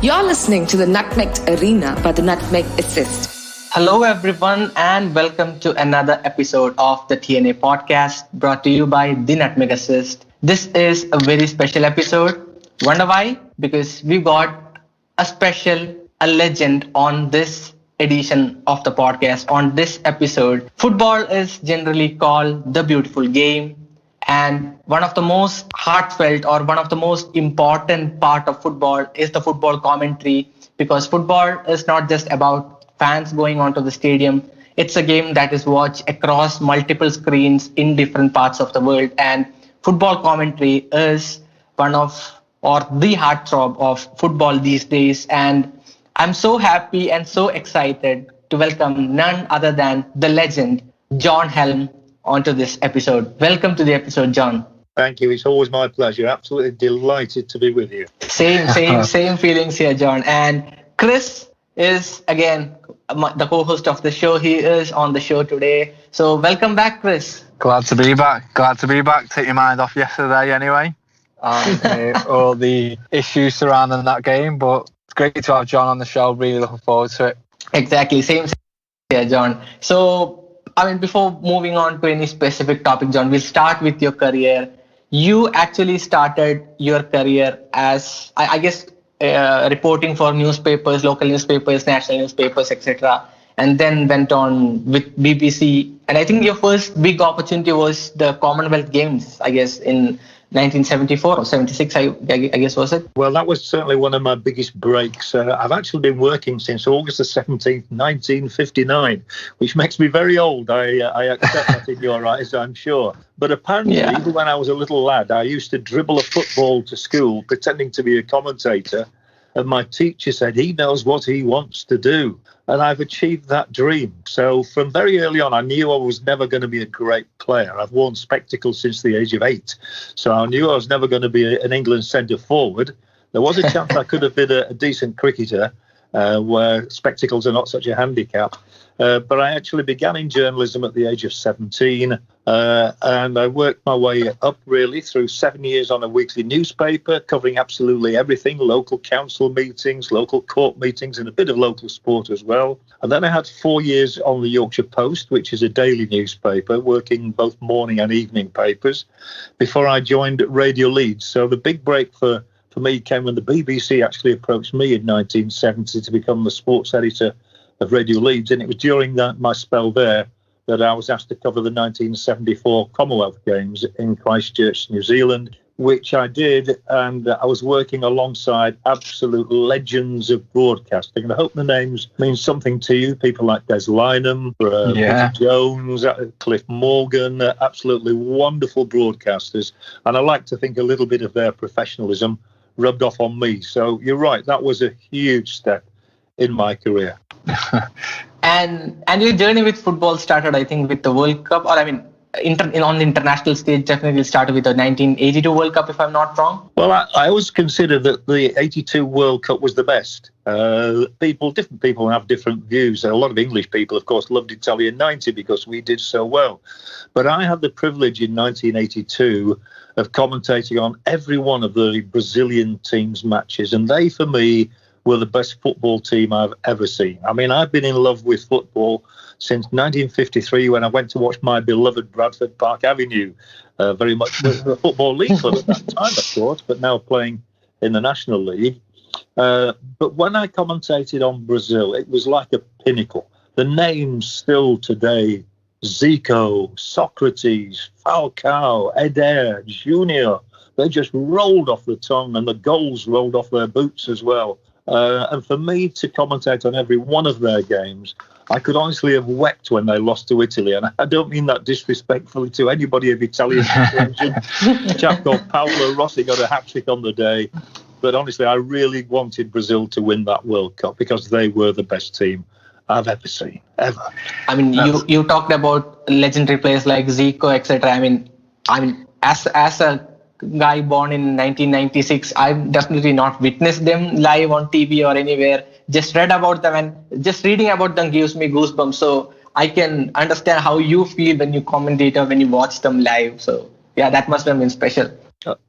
You're listening to the Nutmegged Arena by the Nutmeg Assist. Hello, everyone, and welcome to another episode of the TNA Podcast brought to you by the Nutmeg Assist. This is a very special episode. Wonder why? Because we got a legend on this edition of the podcast, on this episode. Football is generally called the beautiful game. And one of the most heartfelt or one of the most important part of football is the football commentary, because football is not just about fans going onto the stadium. It's a game that is watched across multiple screens in different parts of the world. And football commentary is one of or the heartthrob of football these days. And I'm so happy and so excited to welcome none other than the legend, John Helm, onto this episode. Welcome to the episode, John. Thank you. It's always my pleasure. Absolutely delighted to be with you. Same feelings here, John. And Chris is, again, the co-host of the show. He is on the show today. So welcome back, Chris. Glad to be back. Take your mind off yesterday anyway. All the issues surrounding that game. But it's great to have John on the show. Really looking forward to it. Exactly. Same here, John. So, before moving on to any specific topic, John, we'll start with your career. You actually started your career as, I guess, reporting for newspapers, local newspapers, national newspapers, etc. And then went on with BBC. And I think your first big opportunity was the Commonwealth Games, I guess, in 1974 or 76, I guess, was it? Well, that was certainly one of my biggest breaks. I've actually been working since August the 17th, 1959, which makes me very old. I accept that in your eyes, I'm sure. But apparently, even when I was a little lad, I used to dribble a football to school, pretending to be a commentator. And my teacher said he knows what he wants to do. And I've achieved that dream. So from very early on, I knew I was never going to be a great player. I've worn spectacles since the age of 8. So I knew I was never going to be an England centre forward. There was a chance I could have been a decent cricketer, where spectacles are not such a handicap. But I actually began in journalism at the age of 17. And I worked my way up really through 7 years on a weekly newspaper, covering absolutely everything, local council meetings, local court meetings, and a bit of local sport as well. And then I had 4 years on the Yorkshire Post, which is a daily newspaper, working both morning and evening papers, before I joined Radio Leeds. So the big break for me came when the BBC actually approached me in 1970 to become the sports editor of Radio Leeds. And it was during my spell there that I was asked to cover the 1974 Commonwealth Games in Christchurch, New Zealand, which I did. And I was working alongside absolute legends of broadcasting. And I hope the names mean something to you. People like Des Lynam, Peter Jones, Cliff Morgan, absolutely wonderful broadcasters. And I like to think a little bit of their professionalism rubbed off on me. So you're right, that was a huge step in my career. And your journey with football started, I think, with the World Cup, or on the international stage, definitely started with the 1982 World Cup, if I'm not wrong. Well, I always considered that the 82 World Cup was the best. Different people have different views. A lot of English people, of course, loved Italia 90 because we did so well. But I had the privilege in 1982 of commentating on every one of the Brazilian team's matches. And they, for me, were the best football team I've ever seen. I've been in love with football since 1953 when I went to watch my beloved Bradford Park Avenue, very much the Football League club at that time, of course, but now playing in the National League. But when I commentated on Brazil, it was like a pinnacle. The names still today, Zico, Socrates, Falcao, Eder, Junior, they just rolled off the tongue, and the goals rolled off their boots as well. And for me to commentate on every one of their games, I could honestly have wept when they lost to Italy. And I don't mean that disrespectfully to anybody of Italian origin. A chap called Paolo Rossi got a hat-trick on the day. But honestly, I really wanted Brazil to win that World Cup because they were the best team I've ever seen, ever. You talked about legendary players like Zico, etc. As a guy born in 1996, I've definitely not witnessed them live on TV or anywhere. Just read about them, and just reading about them gives me goosebumps. So I can understand how you feel when you commentate or when you watch them live. So yeah, that must have been special.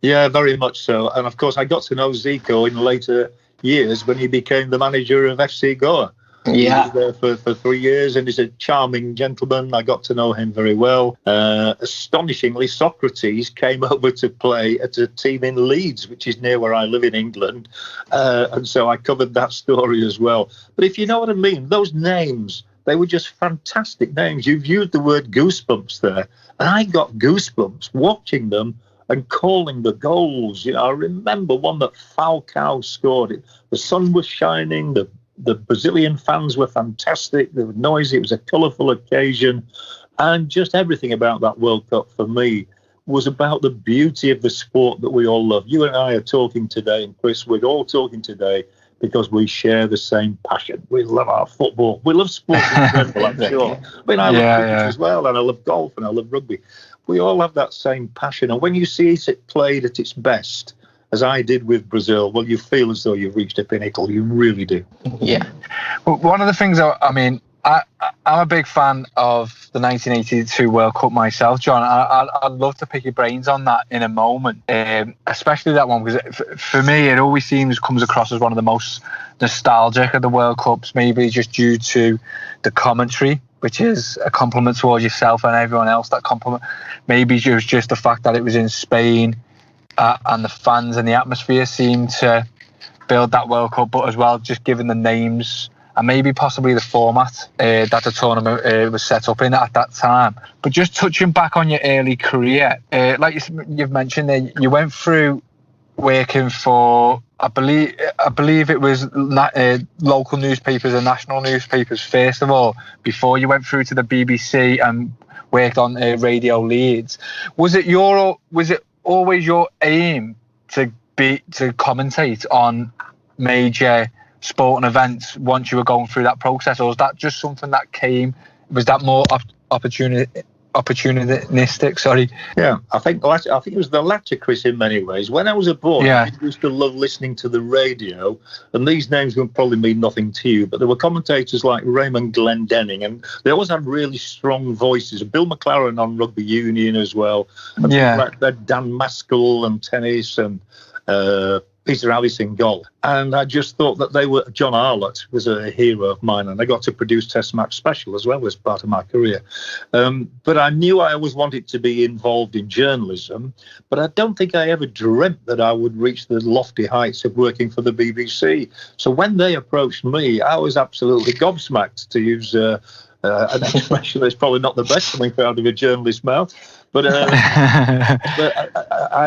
Yeah, very much so. And of course, I got to know Zico in later years when he became the manager of FC Goa. Yeah. He was there for 3 years, and he's a charming gentleman. I got to know him very well. Astonishingly, Socrates came over to play at a team in Leeds, which is near where I live in England. And so I covered that story as well. But if you know what I mean, those names, they were just fantastic names. You've used the word goosebumps there, and I got goosebumps watching them and calling the goals. You know, I remember one that Falcao scored. The sun was shining, the Brazilian fans were fantastic. They were noisy. It was a colourful occasion. And just everything about that World Cup for me was about the beauty of the sport that we all love. You and I are talking today, and Chris, we're all talking today because we share the same passion. We love our football. We love sport in general, I'm sure. I mean, I love cricket as well, and I love golf, and I love rugby. We all have that same passion. And when you see it played at its best, as I did with Brazil, well, you feel as though you've reached a pinnacle. You really do. Yeah. Well, one of the things, I'm a big fan of the 1982 World Cup myself, John. I'd love to pick your brains on that in a moment, especially that one, because for me, it always comes across as one of the most nostalgic of the World Cups, maybe just due to the commentary, which is a compliment towards yourself and everyone else. That compliment, maybe it was just the fact that it was in Spain, and the fans and the atmosphere seemed to build that World Cup, but as well, just given the names and maybe possibly the format that the tournament was set up in at that time. But just touching back on your early career, like you've mentioned there, you went through working for, I believe it was local newspapers and national newspapers first of all, before you went through to the BBC and worked on Radio Leeds. Was it always your aim to commentate on major sporting events once you were going through that process, or was that just something that came? Was that more opportunistic? Sorry. Yeah, I think it was the latter, Chris, in many ways. When I was a boy, I used to love listening to the radio, and these names would probably mean nothing to you, but there were commentators like Raymond Glendenning, and they always had really strong voices. Bill McLaren on rugby union as well. And like Dan Maskell and tennis, and Peter Alice in golf. And I just thought that John Arlott was a hero of mine, and I got to produce Test Match Special as well as part of my career. But I knew I always wanted to be involved in journalism, but I don't think I ever dreamt that I would reach the lofty heights of working for the BBC. So when they approached me, I was absolutely gobsmacked, to use an expression that's probably not the best coming out of a journalist's mouth. But I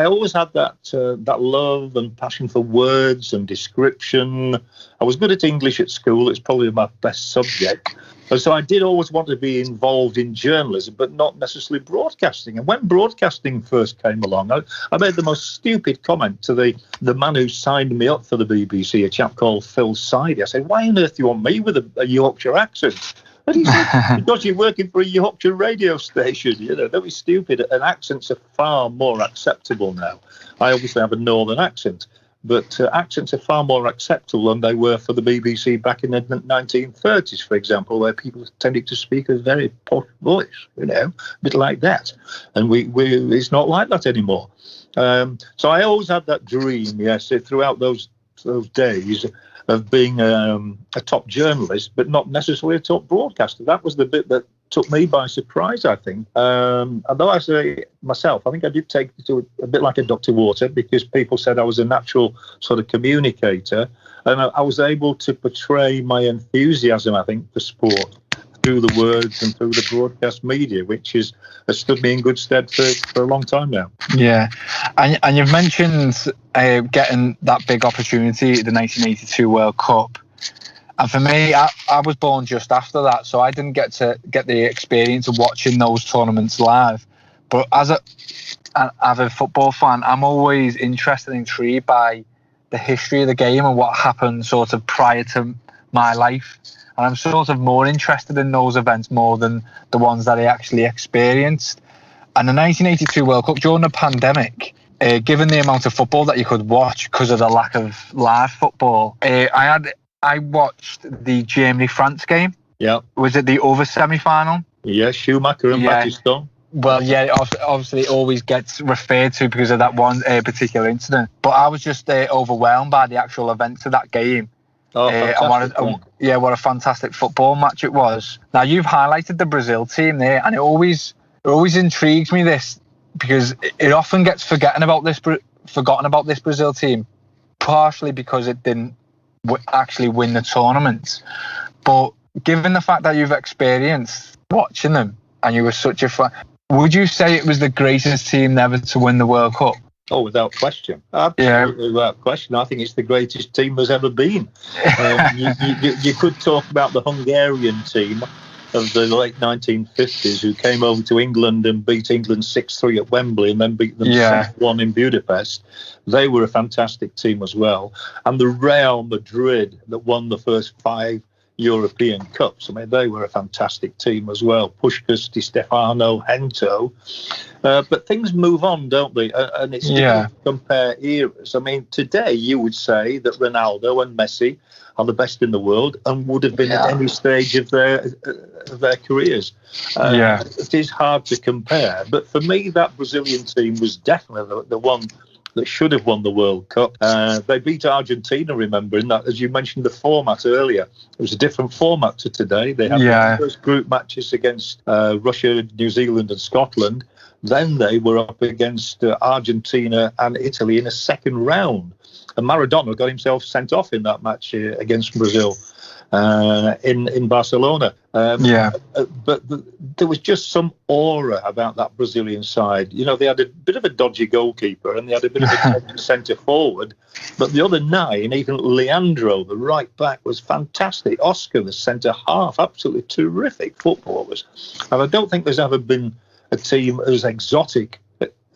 always had that love and passion for words and description. I was good at English at school. It's probably my best subject. And so I did always want to be involved in journalism, but not necessarily broadcasting. And when broadcasting first came along, I made the most stupid comment to the man who signed me up for the BBC, a chap called Phil Sidey. I said, "Why on earth do you want me with a Yorkshire accent?" And he said, "Because you're working for a Yorkshire radio station." You know, that was stupid. And accents are far more acceptable now. I obviously have a northern accent, but accents are far more acceptable than they were for the BBC back in the 1930s, for example, where people tended to speak a very posh voice, you know, a bit like that. And it's not like that anymore. So I always had that dream, yes, throughout those days, of being a top journalist, but not necessarily a top broadcaster. That was the bit that took me by surprise, I think. Although I say myself, I think I did take it to a bit like a Dr. Water, because people said I was a natural sort of communicator, and I was able to portray my enthusiasm, I think, for sport through the words and through the broadcast media, which has stood me in good stead for a long time now. Yeah, and you've mentioned getting that big opportunity at the 1982 World Cup. And for me, I was born just after that, so I didn't get the experience of watching those tournaments live. But as a football fan, I'm always interested and intrigued by the history of the game and what happened sort of prior to my life. And I'm sort of more interested in those events more than the ones that I actually experienced. And the 1982 World Cup, during the pandemic, given the amount of football that you could watch because of the lack of live football, I watched the Germany-France game. Yeah. Was it the other semi-final? Yeah, Schumacher and Battiston. Well, yeah, obviously it always gets referred to because of that one particular incident. But I was just overwhelmed by the actual events of that game. Oh, fantastic. What a fantastic football match it was. Now, you've highlighted the Brazil team there, and it always intrigues me this, because it often gets forgotten about this Brazil team, partially because it didn't actually win the tournament. But given the fact that you've experienced watching them and you were such a fan, would you say it was the greatest team never to win the World Cup? Oh, without question. Absolutely, without question. I think it's the greatest team there's ever been. You could talk about the Hungarian team of the late 1950s who came over to England and beat England 6-3 at Wembley and then beat them 6-1 in Budapest. They were a fantastic team as well. And the Real Madrid that won the first 5 European Cups. I mean, they were a fantastic team as well. Puskás, Di Stefano, Hento. But things move on, don't they? And it's difficult to compare eras. I mean, today you would say that Ronaldo and Messi are the best in the world and would have been at any stage of their careers. It is hard to compare. But for me, that Brazilian team was definitely the one that should have won the World Cup. They beat Argentina, remember, in that, as you mentioned, the format earlier. It was a different format to today. They had the first group matches against Russia, New Zealand and Scotland. Then they were up against Argentina and Italy in a second round. And Maradona got himself sent off in that match against Brazil in Barcelona. But there was just some aura about that Brazilian side. You know, they had a bit of a dodgy goalkeeper and they had a bit of a dodgy centre forward. But the other 9, even Leandro, the right back, was fantastic. Oscar, the centre half, absolutely terrific footballers. And I don't think there's ever been a team as exotic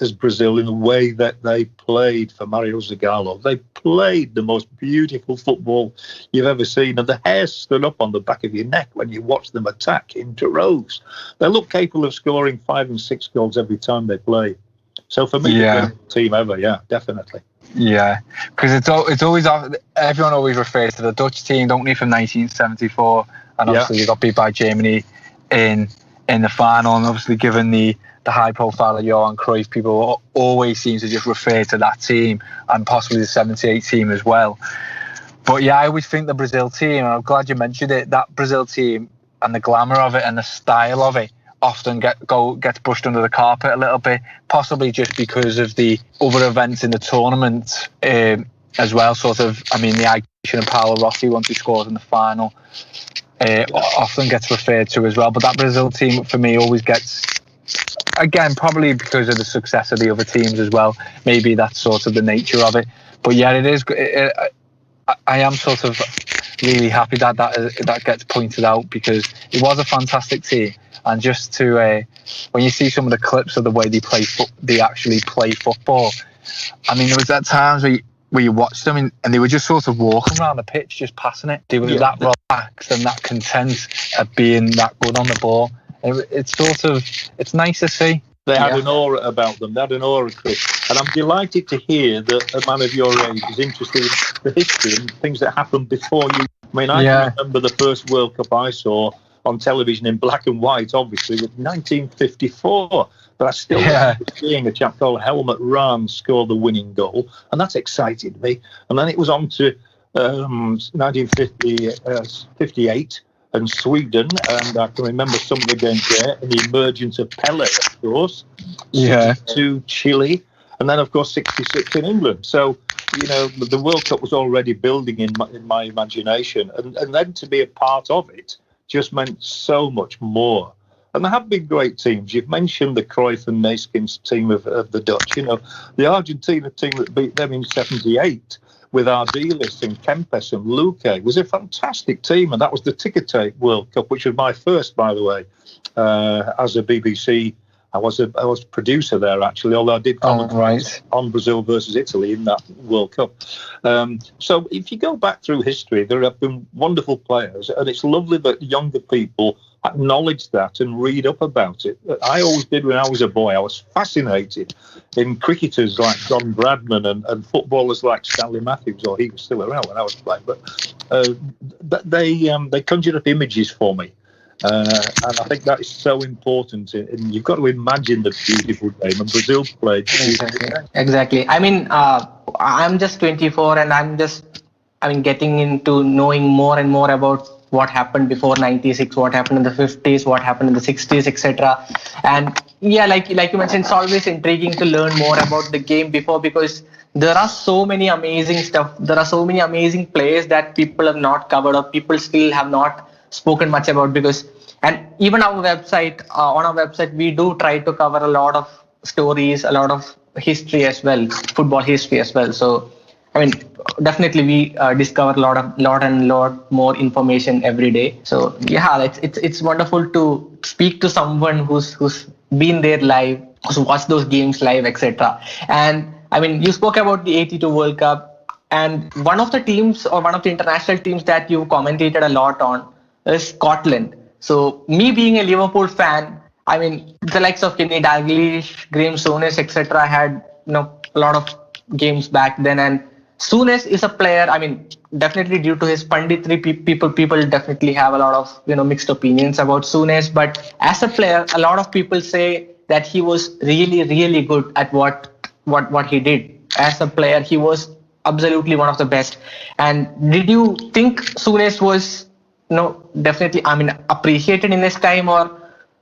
as Brazil in the way that they played for Mario Zagallo. They played the most beautiful football you've ever seen, and the hair stood up on the back of your neck when you watched them attack in droves. They look capable of scoring 5 and 6 goals every time they play. So for me, the best team ever, definitely. Yeah, because it's always, everyone always refers to the Dutch team, don't they, from 1974, and obviously they got beat by Germany in the final, and obviously given the high profile of Johan Cruyff, people always seem to just refer to that team and possibly the 78 team as well. But I always think the Brazil team, and I'm glad you mentioned it, that Brazil team and the glamour of it and the style of it often gets brushed under the carpet a little bit, possibly just because of the other events in the tournament as well. Sort of, I mean, the action of Paolo Rossi once he scores in the final often gets referred to as well. But that Brazil team for me always gets, again, probably because of the success of the other teams as well. Maybe that's sort of the nature of it. But it is. I am sort of really happy that gets pointed out, because it was a fantastic team. And just to when you see some of the clips of the way they actually play football, I mean, there was at times where you watched them and they were just sort of walking around the pitch, just passing it. They were that relaxed and that content at being that good on the ball. It's nice to see. They had an aura about them. They had an aura, Chris. And I'm delighted to hear that a man of your age is interested in the history and things that happened before you. I mean, I can remember the first World Cup I saw on television in black and white, obviously, was 1954. But I still remember seeing a chap called Helm at Rahn score the winning goal, and that excited me. And then it was on to 1958 and Sweden, and I can remember some of the games there, and the emergence of Pele, of course, to Chile, and then, of course, 66 in England. So, you know, the World Cup was already building in my imagination, and then to be a part of it just meant so much more. And there have been great teams. You've mentioned the Cruyff and Neeskens team of the Dutch. You know, the Argentina team that beat them in 78 with Ardiles and Kempes and Luque was a fantastic team. And that was the ticker tape World Cup, which was my first, by the way, as a BBC. I was producer there, actually, although I did comment on Brazil versus Italy in that World Cup. So if you go back through history, there have been wonderful players, and it's lovely that younger people acknowledge that and read up about it. I always did when I was a boy. I was fascinated in cricketers like John Bradman and footballers like Stanley Matthews, or he was still around when I was playing. But they conjured up images for me. And I think that is so important. And you've got to imagine the beautiful game. And Brazil played. Exactly. I mean, I'm just 24, and getting into knowing more and more about what happened before 96, what happened in the 50s, what happened in the 60s, etc. And yeah, like you mentioned, it's always intriguing to learn more about the game before, because there are so many amazing stuff. There are so many amazing players that people have not covered, or people still have not spoken much about, because, and even our website, on our website, we do try to cover a lot of stories, a lot of history as well, football history as well. So, I mean, definitely we discover a lot more information every day. So yeah, it's wonderful to speak to someone who's been there live, who's watched those games live, etc. And I mean, you spoke about the '82 World Cup, and one of the teams, or one of the international teams that you commentated a lot on, is Scotland. So me being a Liverpool fan, I mean, the likes of Kenny Dalglish, Graham Souness, etc. had a lot of games back then, and Souness is a player. I mean, definitely due to his punditry, people definitely have a lot of mixed opinions about Souness. But as a player, a lot of people say that he was really good at what he did. As a player, he was absolutely one of the best. And did you think Souness was definitely, I mean, appreciated in his time, or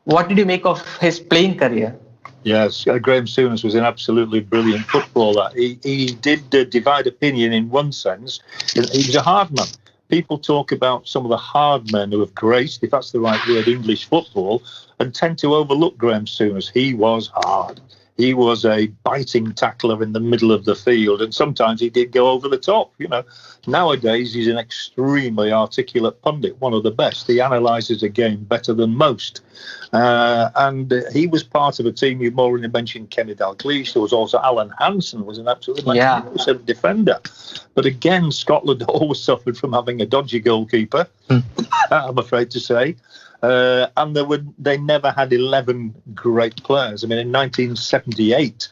what did you make of his playing career? Yes, Graham Souness was an absolutely brilliant footballer. He did divide opinion in one sense. He was a hard man. People talk about some of the hard men who have graced, if that's the right word, English football, and tend to overlook Graham Souness. He was hard. He was a biting tackler in the middle of the field, and sometimes he did go over the top. Nowadays he's an extremely articulate pundit, one of the best. He analyses a game better than most. And he was part of a team. You've already mentioned Kenny Dalglish. There was also Alan Hansen, was an absolutely magnificent defender. But again, Scotland always suffered from having a dodgy goalkeeper, I'm afraid to say. And they never had 11 great players. I mean, in 1978,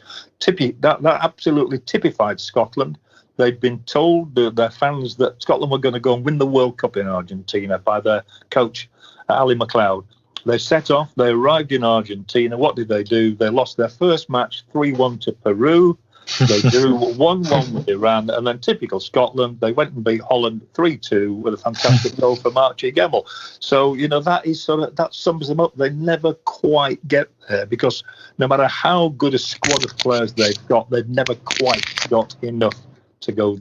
that absolutely typified Scotland. They'd been told, their fans, that Scotland were going to go and win the World Cup in Argentina by their coach, Ali MacLeod. They set off, they arrived in Argentina. What did they do? They lost their first match 3-1 to Peru. They drew 1-1 with Iran, and then typical Scotland, they went and beat Holland 3-2 with a fantastic goal from Archie Gemmill. So, that sums them up. They never quite get there, because no matter how good a squad of players they've got, they've never quite got enough to go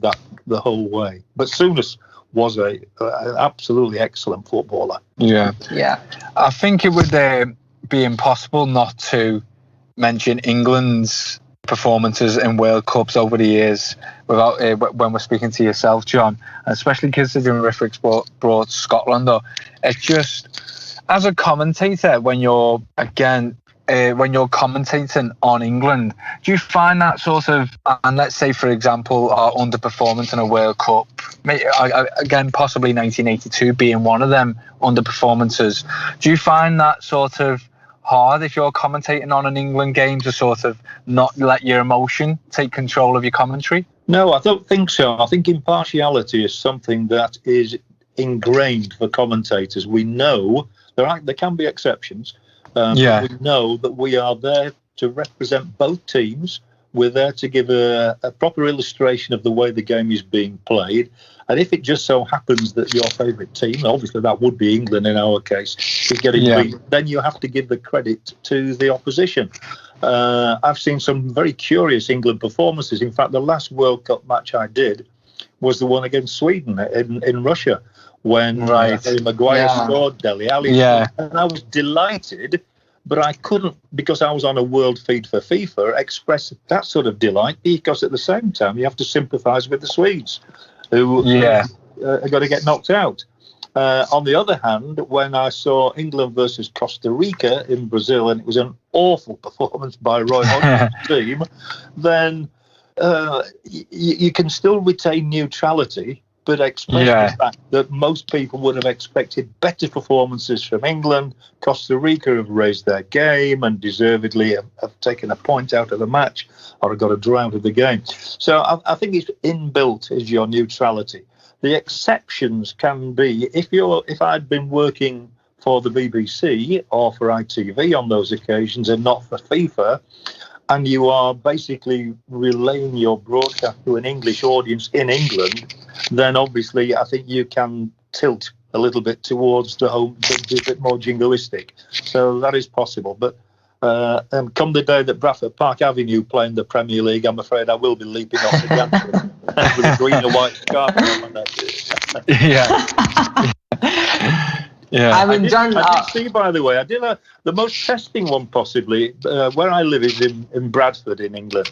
the whole way. But Souness was an absolutely excellent footballer. Yeah. I think it would be impossible not to mention England's performances in World Cups over the years without when we're speaking to yourself, John, and especially considering Rifric's brought Scotland up. It's just, as a commentator, when you're commentating on England, do you find that sort of, and let's say for example our underperformance in a World Cup, again possibly 1982 being one of them underperformances, do you find that sort of hard if you're commentating on an England game to sort of not let your emotion take control of your commentary? No, I don't think so. I think impartiality is something that is ingrained for commentators. We know there can be exceptions. But we know that we are there to represent both teams. We're there to give a proper illustration of the way the game is being played. And if it just so happens that your favourite team, obviously that would be England in our case, is getting beat, then you have to give the credit to the opposition. I've seen some very curious England performances. In fact, the last World Cup match I did was the one against Sweden in Russia, when Harry Maguire scored, Dele Alli scored, and I was delighted, but I couldn't, because I was on a world feed for FIFA, express that sort of delight, because at the same time you have to sympathise with the Swedes, who are going to get knocked out. On the other hand, when I saw England versus Costa Rica in Brazil, and it was an awful performance by Roy Hodgson's team, then you can still retain neutrality, but explain the fact that most people would have expected better performances from England. Costa Rica have raised their game and deservedly have taken a point out of the match, or have got a draw out of the game. So I think it's inbuilt is your neutrality. The exceptions can be, if I'd been working for the BBC or for ITV on those occasions and not for FIFA, and you are basically relaying your broadcast to an English audience in England, then obviously I think you can tilt a little bit towards the home, a bit more jingoistic. So that is possible. But come the day that Bradford Park Avenue play in the Premier League, I'm afraid I will be leaping off the gantry with a green and white scarf on my neck. Yeah. Yeah. I did see, by the way, I did the most testing one possibly. Where I live is in Bradford in England.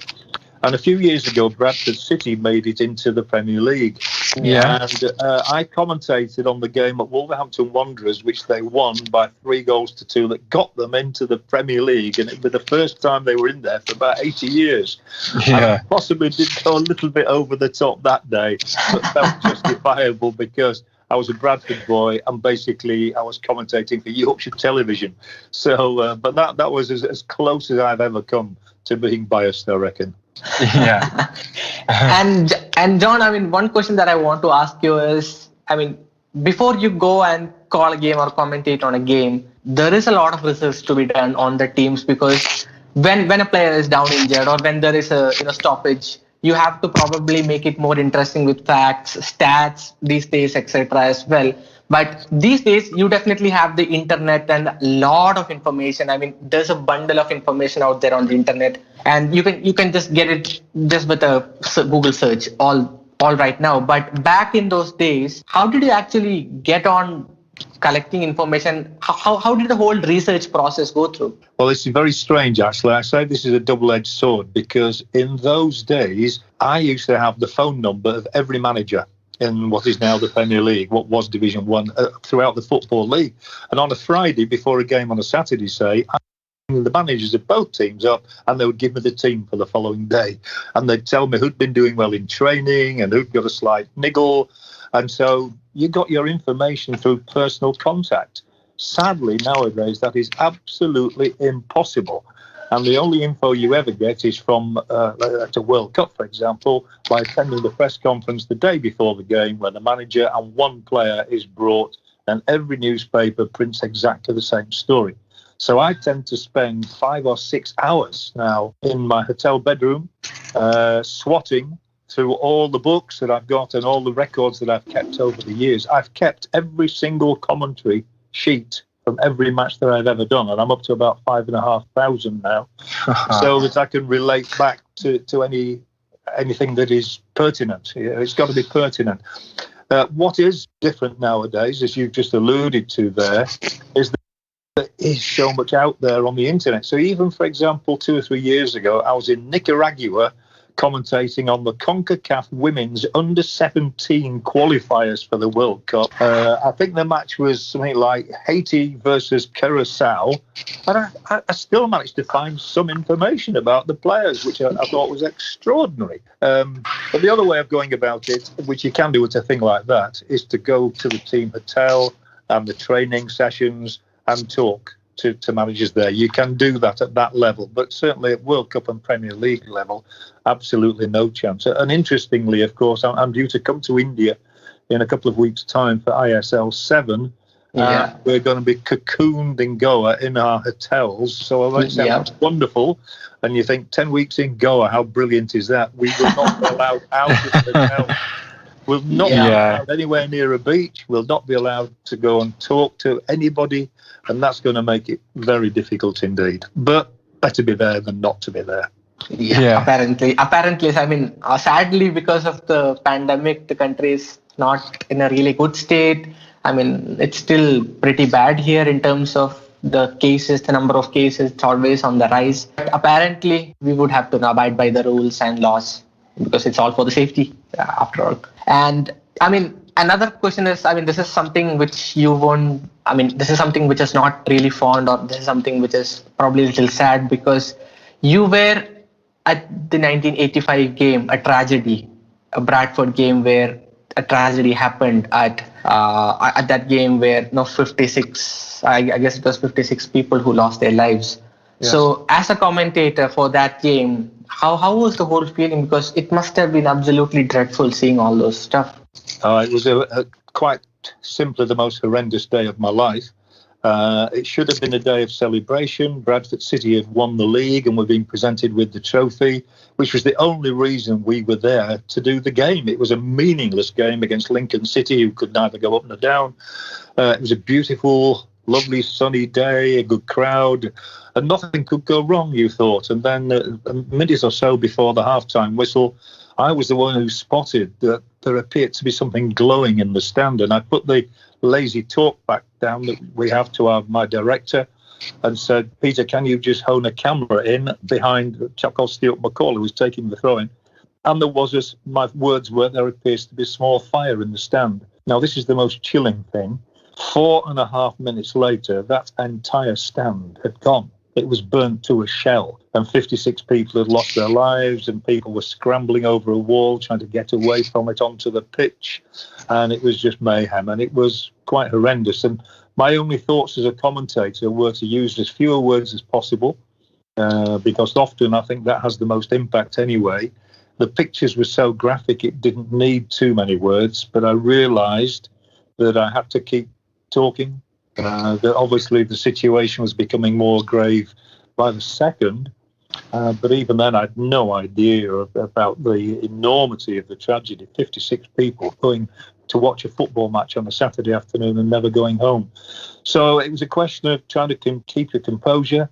And a few years ago, Bradford City made it into the Premier League. Yeah. And I commentated on the game at Wolverhampton Wanderers, which they won by 3-2, that got them into the Premier League. And it was the first time they were in there for about 80 years. Yeah. And I possibly did go a little bit over the top that day, but felt justifiable because I was a Bradford boy and basically I was commentating for Yorkshire Television. So, but that was as close as I've ever come to being biased, I reckon. Yeah. And John, I mean, one question that I want to ask you is, I mean, before you go and call a game or commentate on a game, there is a lot of research to be done on the teams, because when a player is down injured or when there is a stoppage, you have to probably make it more interesting with facts, stats these days, etc. as well. But these days, you definitely have the internet and a lot of information. I mean, there's a bundle of information out there on the internet, and you can just get it just with a Google search all right now. But back in those days, how did you actually get on collecting information? How did the whole research process go through? Well, it's very strange, actually. I say this is a double-edged sword because in those days, I used to have the phone number of every manager in what is now the Premier League, what was Division 1, throughout the Football League. And on a Friday, before a game on a Saturday, say, I the managers of both teams up and they would give me the team for the following day. And they'd tell me who'd been doing well in training and who'd got a slight niggle. And so you got your information through personal contact. Sadly, nowadays, that is absolutely impossible. And the only info you ever get is from at a World Cup, for example, by attending the press conference the day before the game where the manager and one player is brought, and every newspaper prints exactly the same story. So I tend to spend 5 or 6 hours now in my hotel bedroom swatting through all the books that I've got and all the records that I've kept over the years. I've kept every single commentary sheet from every match that I've ever done, and I'm up to about 5,500 now, so that I can relate back to anything that is pertinent. It's got to be pertinent. What is different nowadays, as you've just alluded to there, is that there is so much out there on the internet. So even, for example, 2 or 3 years ago, I was in Nicaragua commentating on the CONCACAF Women's Under-17 qualifiers for the World Cup. I think the match was something like Haiti versus Curacao. And I still managed to find some information about the players, which I thought was extraordinary. But the other way of going about it, which you can do with a thing like that, is to go to the team hotel and the training sessions and talk to managers there. You can do that at that level, but certainly at World Cup and Premier League level, absolutely no chance. And interestingly, of course, I'm due to come to India in a couple of weeks' time for ISL 7. We're going to be cocooned in Goa in our hotels. So that's wonderful. And you think 10 weeks in Goa, how brilliant is that? We will not be allowed out of the hotel. We'll not be allowed anywhere near a beach. We'll not be allowed to go and talk to anybody. And that's going to make it very difficult indeed. But better be there than not to be there. Yeah. Apparently, I mean, sadly, because of the pandemic, the country is not in a really good state. I mean, it's still pretty bad here in terms of the cases, the number of cases. It's always on the rise. But apparently, we would have to abide by the rules and laws because it's all for the safety after all. And I mean, another question is, I mean, this is something which you won't, I mean, this is something which is not really fond, or this is something which is probably a little sad, because you were at the 1985 game, a tragedy, a Bradford game where a tragedy happened at that game where 56, I guess it was 56 people who lost their lives. Yes. So as a commentator for that game, how was the whole feeling? Because it must have been absolutely dreadful seeing all those stuff. It was quite simply the most horrendous day of my life. It should have been a day of celebration. Bradford City had won the league and were being presented with the trophy, which was the only reason we were there to do the game. It was a meaningless game against Lincoln City, who could neither go up nor down. It was a beautiful, lovely sunny day, a good crowd, and nothing could go wrong, you thought. And then a minute or so before the halftime whistle, I was the one who spotted that there appeared to be something glowing in the stand, and I put the lazy talk back down that we have to my director and said, Peter, can you just hone a camera in behind a chap called Stuart McCall, who was taking the throw-in? And there was, my words were, there appears to be a small fire in the stand. Now, this is the most chilling thing. 4.5 minutes later, that entire stand had gone. It was burnt to a shell, and 56 people had lost their lives, and people were scrambling over a wall trying to get away from it onto the pitch, and it was just mayhem, and it was quite horrendous. And my only thoughts as a commentator were to use as fewer words as possible, because often I think that has the most impact anyway. The pictures were so graphic it didn't need too many words, but I realised that I had to keep talking. That obviously the situation was becoming more grave by the second, but even then I had no idea about the enormity of the tragedy. 56 people going to watch a football match on a Saturday afternoon and never going home. So it was a question of trying to keep your composure.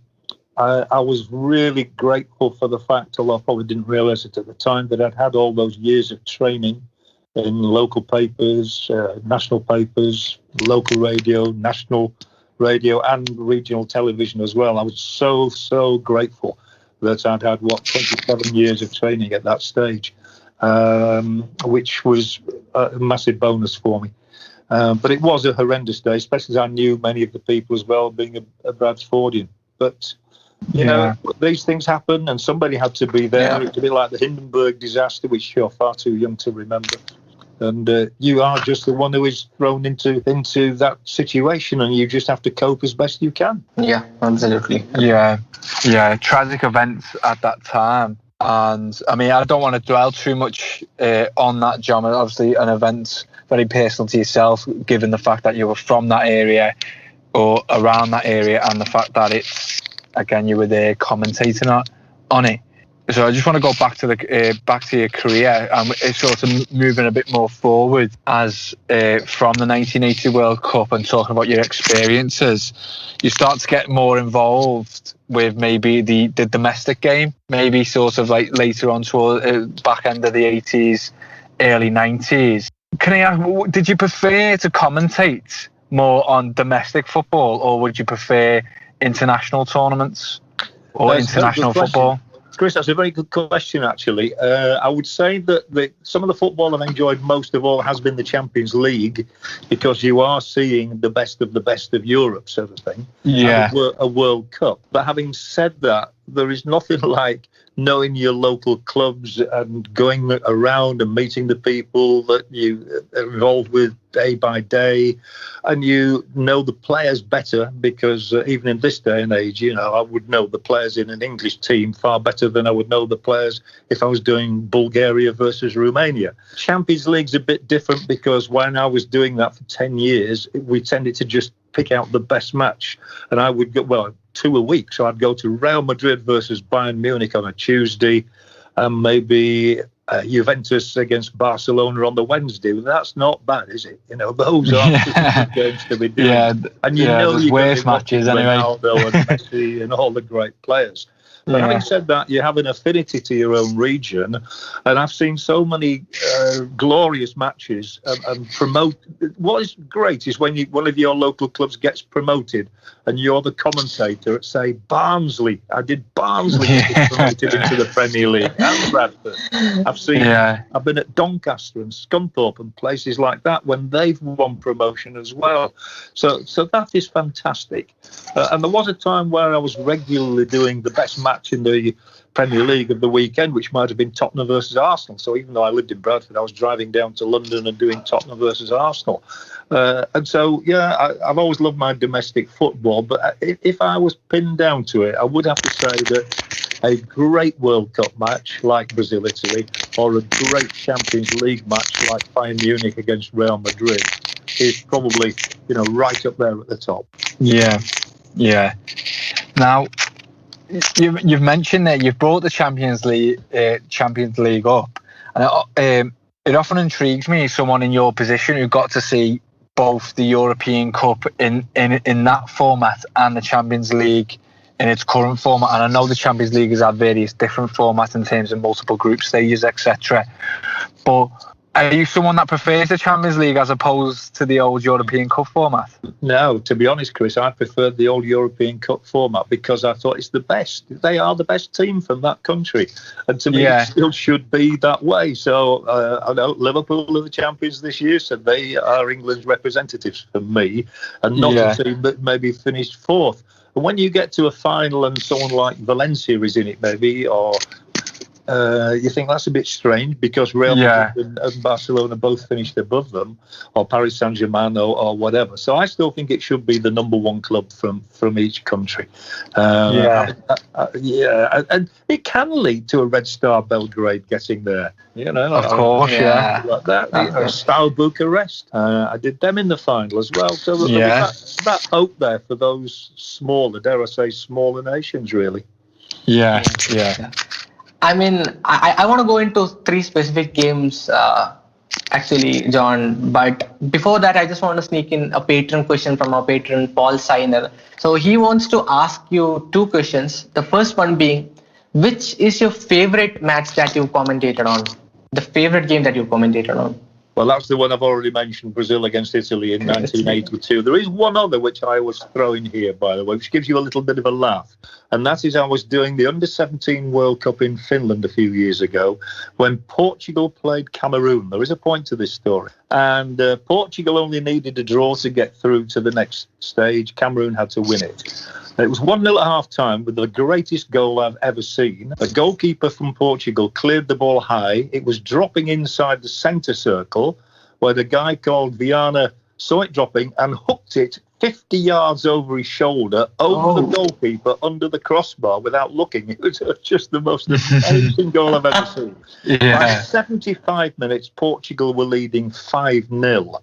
I was really grateful for the fact, although I probably didn't realise it at the time, that I'd had all those years of training in local papers, national papers, local radio, national radio, and regional television as well. I was so grateful that I'd had, 27 years of training at that stage, which was a massive bonus for me. But it was a horrendous day, especially as I knew many of the people as well, being a Bradfordian. But, you know, these things happen, and somebody had to be there. It's a bit like the Hindenburg disaster, which you're far too young to remember. And you are just the one who is thrown into that situation, and you just have to cope as best you can. Yeah, absolutely. Yeah, tragic events at that time. And I mean, I don't want to dwell too much on that, John. Obviously, an event very personal to yourself, given the fact that you were from that area or around that area, and the fact that it's, again, you were there commentating on it. So I just want to go back to your career, and it's sort of moving a bit more forward as from the 1980 World Cup and talking about your experiences. You start to get more involved with maybe the domestic game, maybe sort of like later on toward back end of the 80s, early 90s. Can I ask, did you prefer to commentate more on domestic football, or would you prefer international tournaments or international football? Chris, that's a very good question, actually. I would say that some of the football I've enjoyed most of all has been the Champions League, because you are seeing the best of Europe, sort of thing. Yeah. A World Cup. But having said that, there is nothing like knowing your local clubs and going around and meeting the people that you are involved with day by day, and you know the players better, because even in this day and age, you know, I would know the players in an English team far better than I would know the players if I was doing Bulgaria versus Romania. Champions League's a bit different, because when I was doing that for 10 years, we tended to just pick out the best match, and I would go, 2 a week. So I'd go to Real Madrid versus Bayern Munich on a Tuesday, and maybe Juventus against Barcelona on the Wednesday. Well, that's not bad, is it? You know, those are good games to be doing. Yeah, and you know you're worse matches anyway. Ronaldo and Messi and all the great players. But having said that, you have an affinity to your own region, and I've seen so many glorious matches and promote. What is great is when one of your local clubs gets promoted, and you're the commentator at, say, Barnsley. I did Barnsley get promoted into the Premier League, and Bradford. I've been at Doncaster and Scunthorpe and places like that when they've won promotion as well. So that is fantastic. And there was a time where I was regularly doing the best match in the Premier League of the weekend, which might have been Tottenham versus Arsenal. So even though I lived in Bradford, I was driving down to London and doing Tottenham versus Arsenal. And so, I've always loved my domestic football. But if I was pinned down to it, I would have to say that a great World Cup match like Brazil-Italy, or a great Champions League match like Bayern Munich against Real Madrid, is probably, right up there at the top. Yeah. Now, you've mentioned that you've brought the Champions League up, and it often intrigues me as someone in your position who got to see both the European Cup in that format and the Champions League in its current format. And I know the Champions League has had various different formats in terms of multiple group stages, etc. But are you someone that prefers the Champions League as opposed to the old European Cup format? No, to be honest, Chris, I preferred the old European Cup format because I thought it's the best. They are the best team from that country. And to me, it still should be that way. So I know Liverpool are the champions this year, so they are England's representatives for me, and not a team that maybe finished fourth. And when you get to a final and someone like Valencia is in it, maybe, or you think that's a bit strange because Real Madrid and Barcelona both finished above them, or Paris Saint-Germain or whatever. So I still think it should be the number one club from each country. And it can lead to a Red Star Belgrade getting there. Of course, like that. Steaua Bucharest. I did them in the final as well. So there's that hope there for those smaller, dare I say, smaller nations, really. Yeah. I mean, I want to go into 3 specific games, actually, John. But before that, I just want to sneak in a patron question from our patron, Paul Seiner. So he wants to ask you 2 questions. The first one being, which is your favorite match that you commentated on? The favorite game that you commentated on? Well, that's the one I've already mentioned, Brazil against Italy in 1982. There is one other which I was throwing here, by the way, which gives you a little bit of a laugh. And that is I was doing the Under-17 World Cup in Finland a few years ago when Portugal played Cameroon. There is a point to this story. And Portugal only needed a draw to get through to the next stage. Cameroon had to win it. It was 1-0 at half-time with the greatest goal I've ever seen. The goalkeeper from Portugal cleared the ball high. It was dropping inside the centre circle where the guy called Viana saw it dropping and hooked it 50 yards over his shoulder, over the goalkeeper, under the crossbar without looking. It was just the most amazing goal I've ever seen. By 75 minutes, Portugal were leading 5-0.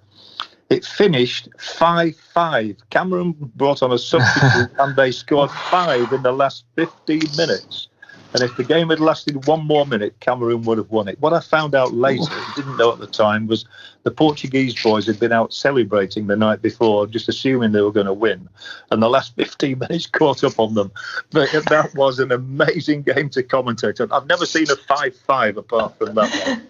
It finished 5-5. Cameroon brought on a substitute and they scored 5 in the last 15 minutes. And if the game had lasted 1 more minute, Cameroon would have won it. What I found out later, didn't know at the time, was the Portuguese boys had been out celebrating the night before, just assuming they were going to win. And the last 15 minutes caught up on them. But that was an amazing game to commentate on. I've never seen a 5-5 apart from that one.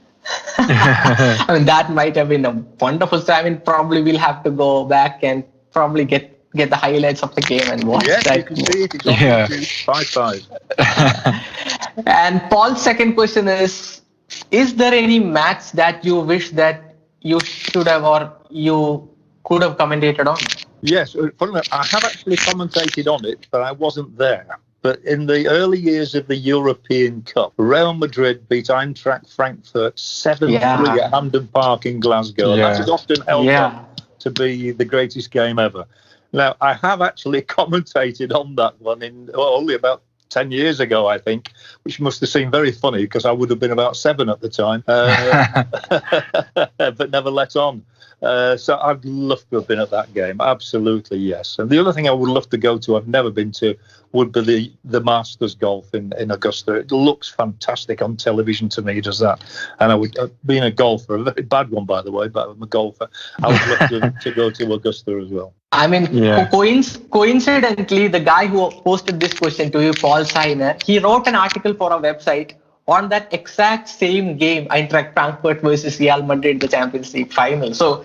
I mean, that might have been a wonderful time. I mean, probably we'll have to go back and probably get the highlights of the game and watch that. Yes, you can see it. It's on YouTube, 5-5. And Paul's second question is there any match that you wish that you should have or you could have commentated on? Yes, funny enough, I have actually commentated on it, but I wasn't there. But in the early years of the European Cup, Real Madrid beat Eintracht Frankfurt 7-3 at Hampden Park in Glasgow. That is often held up to be the greatest game ever. Now, I have actually commentated on that one only about 10 years ago, I think, which must have seemed very funny because I would have been about 7 at the time, but never let on. So I'd love to have been at that game. Absolutely, yes. And the other thing I would love to go to, I've never been to, would be the Masters Golf in Augusta. It looks fantastic on television to me, does that. And I would, being a golfer, a very bad one, by the way, but I'm a golfer, I would love to go to Augusta as well. I mean, coincidentally, the guy who posted this question to you, Paul Seiner, he wrote an article for our website on that exact same game, Eintracht Frankfurt versus Real Madrid, the Champions League final. So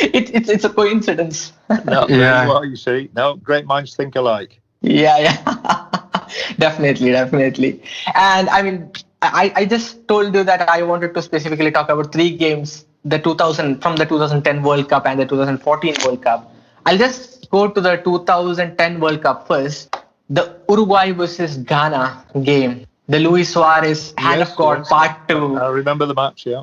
it's a coincidence. No, well, you see, no, great minds think alike. Yeah, definitely. And I mean, I just told you that I wanted to specifically talk about 3 games, from the 2010 World Cup and the 2014 World Cup. I'll just go to the 2010 World Cup first. The Uruguay versus Ghana game. The Luis Suarez Hand of God Part 2. I remember the match, yeah.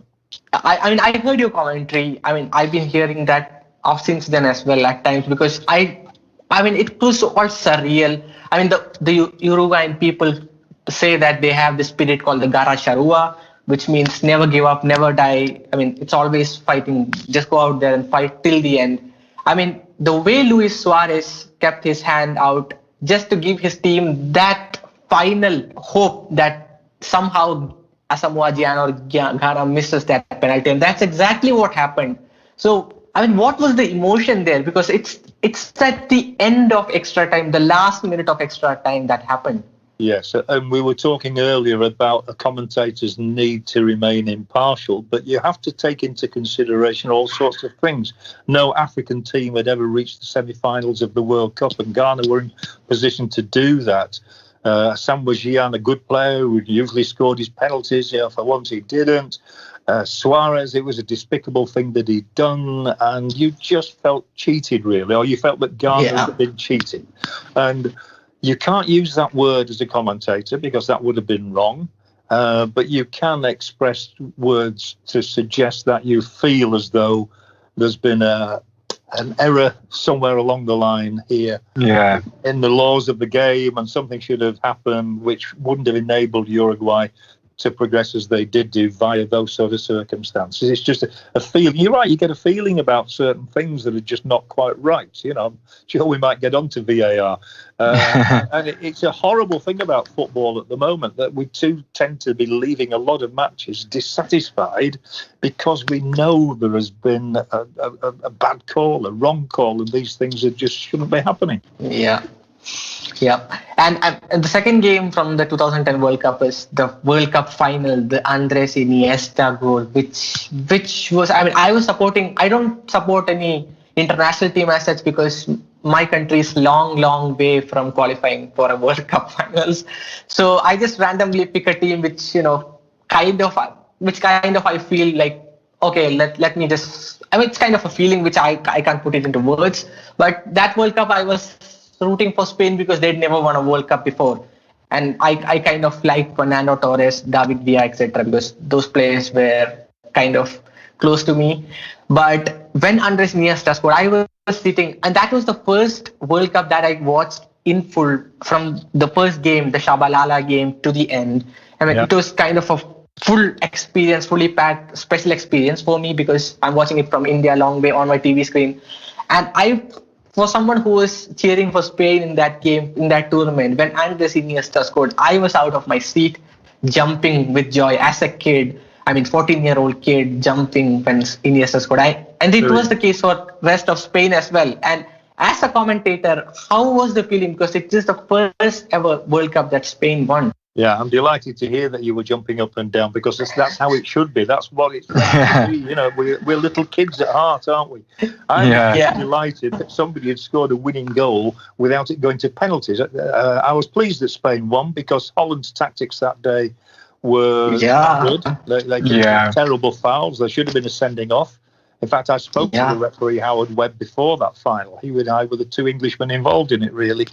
I mean, I heard your commentary. I mean, I've been hearing that since then as well at times because I mean, it was all surreal. I mean, the Uruguayan people say that they have this spirit called the Gara Charrua, which means never give up, never die. I mean, it's always fighting. Just go out there and fight till the end. I mean, the way Luis Suarez kept his hand out just to give his team that final hope that somehow Asamoah Gyan or Ghana misses that penalty. And that's exactly what happened. So, I mean, what was the emotion there? Because it's at the end of extra time, the last minute of extra time that happened. Yes, and we were talking earlier about a commentator's need to remain impartial, but you have to take into consideration all sorts of things. No African team had ever reached the semi-finals of the World Cup, and Ghana were in position to do that. Asamoah Gyan, a good player who usually scored his penalties, for once he didn't. Suarez, it was a despicable thing that he'd done, and you just felt cheated, really, or you felt that Ghana had been cheated. And you can't use that word as a commentator because that would have been wrong, but you can express words to suggest that you feel as though there's been an error somewhere along the line here in the laws of the game, and something should have happened which wouldn't have enabled Uruguay to progress as they did do via those sort of circumstances. It's just a feeling. You're right, you get a feeling about certain things that are just not quite right. I'm sure we might get onto VAR. And it's a horrible thing about football at the moment that we too tend to be leaving a lot of matches dissatisfied because we know there has been a bad call, a wrong call, and these things that just shouldn't be happening. Yeah. And the second game from the 2010 World Cup is the World Cup final, the Andres Iniesta goal, which was, I mean, I don't support any international team as such because my country is long way from qualifying for a World Cup finals. So I just randomly pick a team which kind of I feel like, okay, let me just, I mean, it's kind of a feeling which I can't put it into words. But that World Cup I was rooting for Spain because they'd never won a World Cup before. And I kind of like Fernando Torres, David Villa, etc. because those players were kind of close to me. But when Andres Iniesta scored, I was sitting, and that was the first World Cup that I watched in full from the first game, the Shabalala game, to the end. I mean, It was kind of a full experience, fully packed, special experience for me because I'm watching it from India, long way on my TV screen. And for someone who was cheering for Spain in that game, in that tournament, when Andres Iniesta scored, I was out of my seat, jumping with joy as a kid. I mean, 14-year-old kid jumping when Iniesta scored. And it was the case for rest of Spain as well. And as a commentator, how was the feeling? Because it's just the first ever World Cup that Spain won. Yeah, I'm delighted to hear that you were jumping up and down because that's how it should be. That's what it's to be. We're little kids at heart, aren't we? I'm delighted that somebody had scored a winning goal without it going to penalties. I was pleased that Spain won because Holland's tactics that day were good. They did terrible fouls. There should have been a sending off. In fact, I spoke to the referee, Howard Webb, before that final. He and I were the two Englishmen involved in it, really.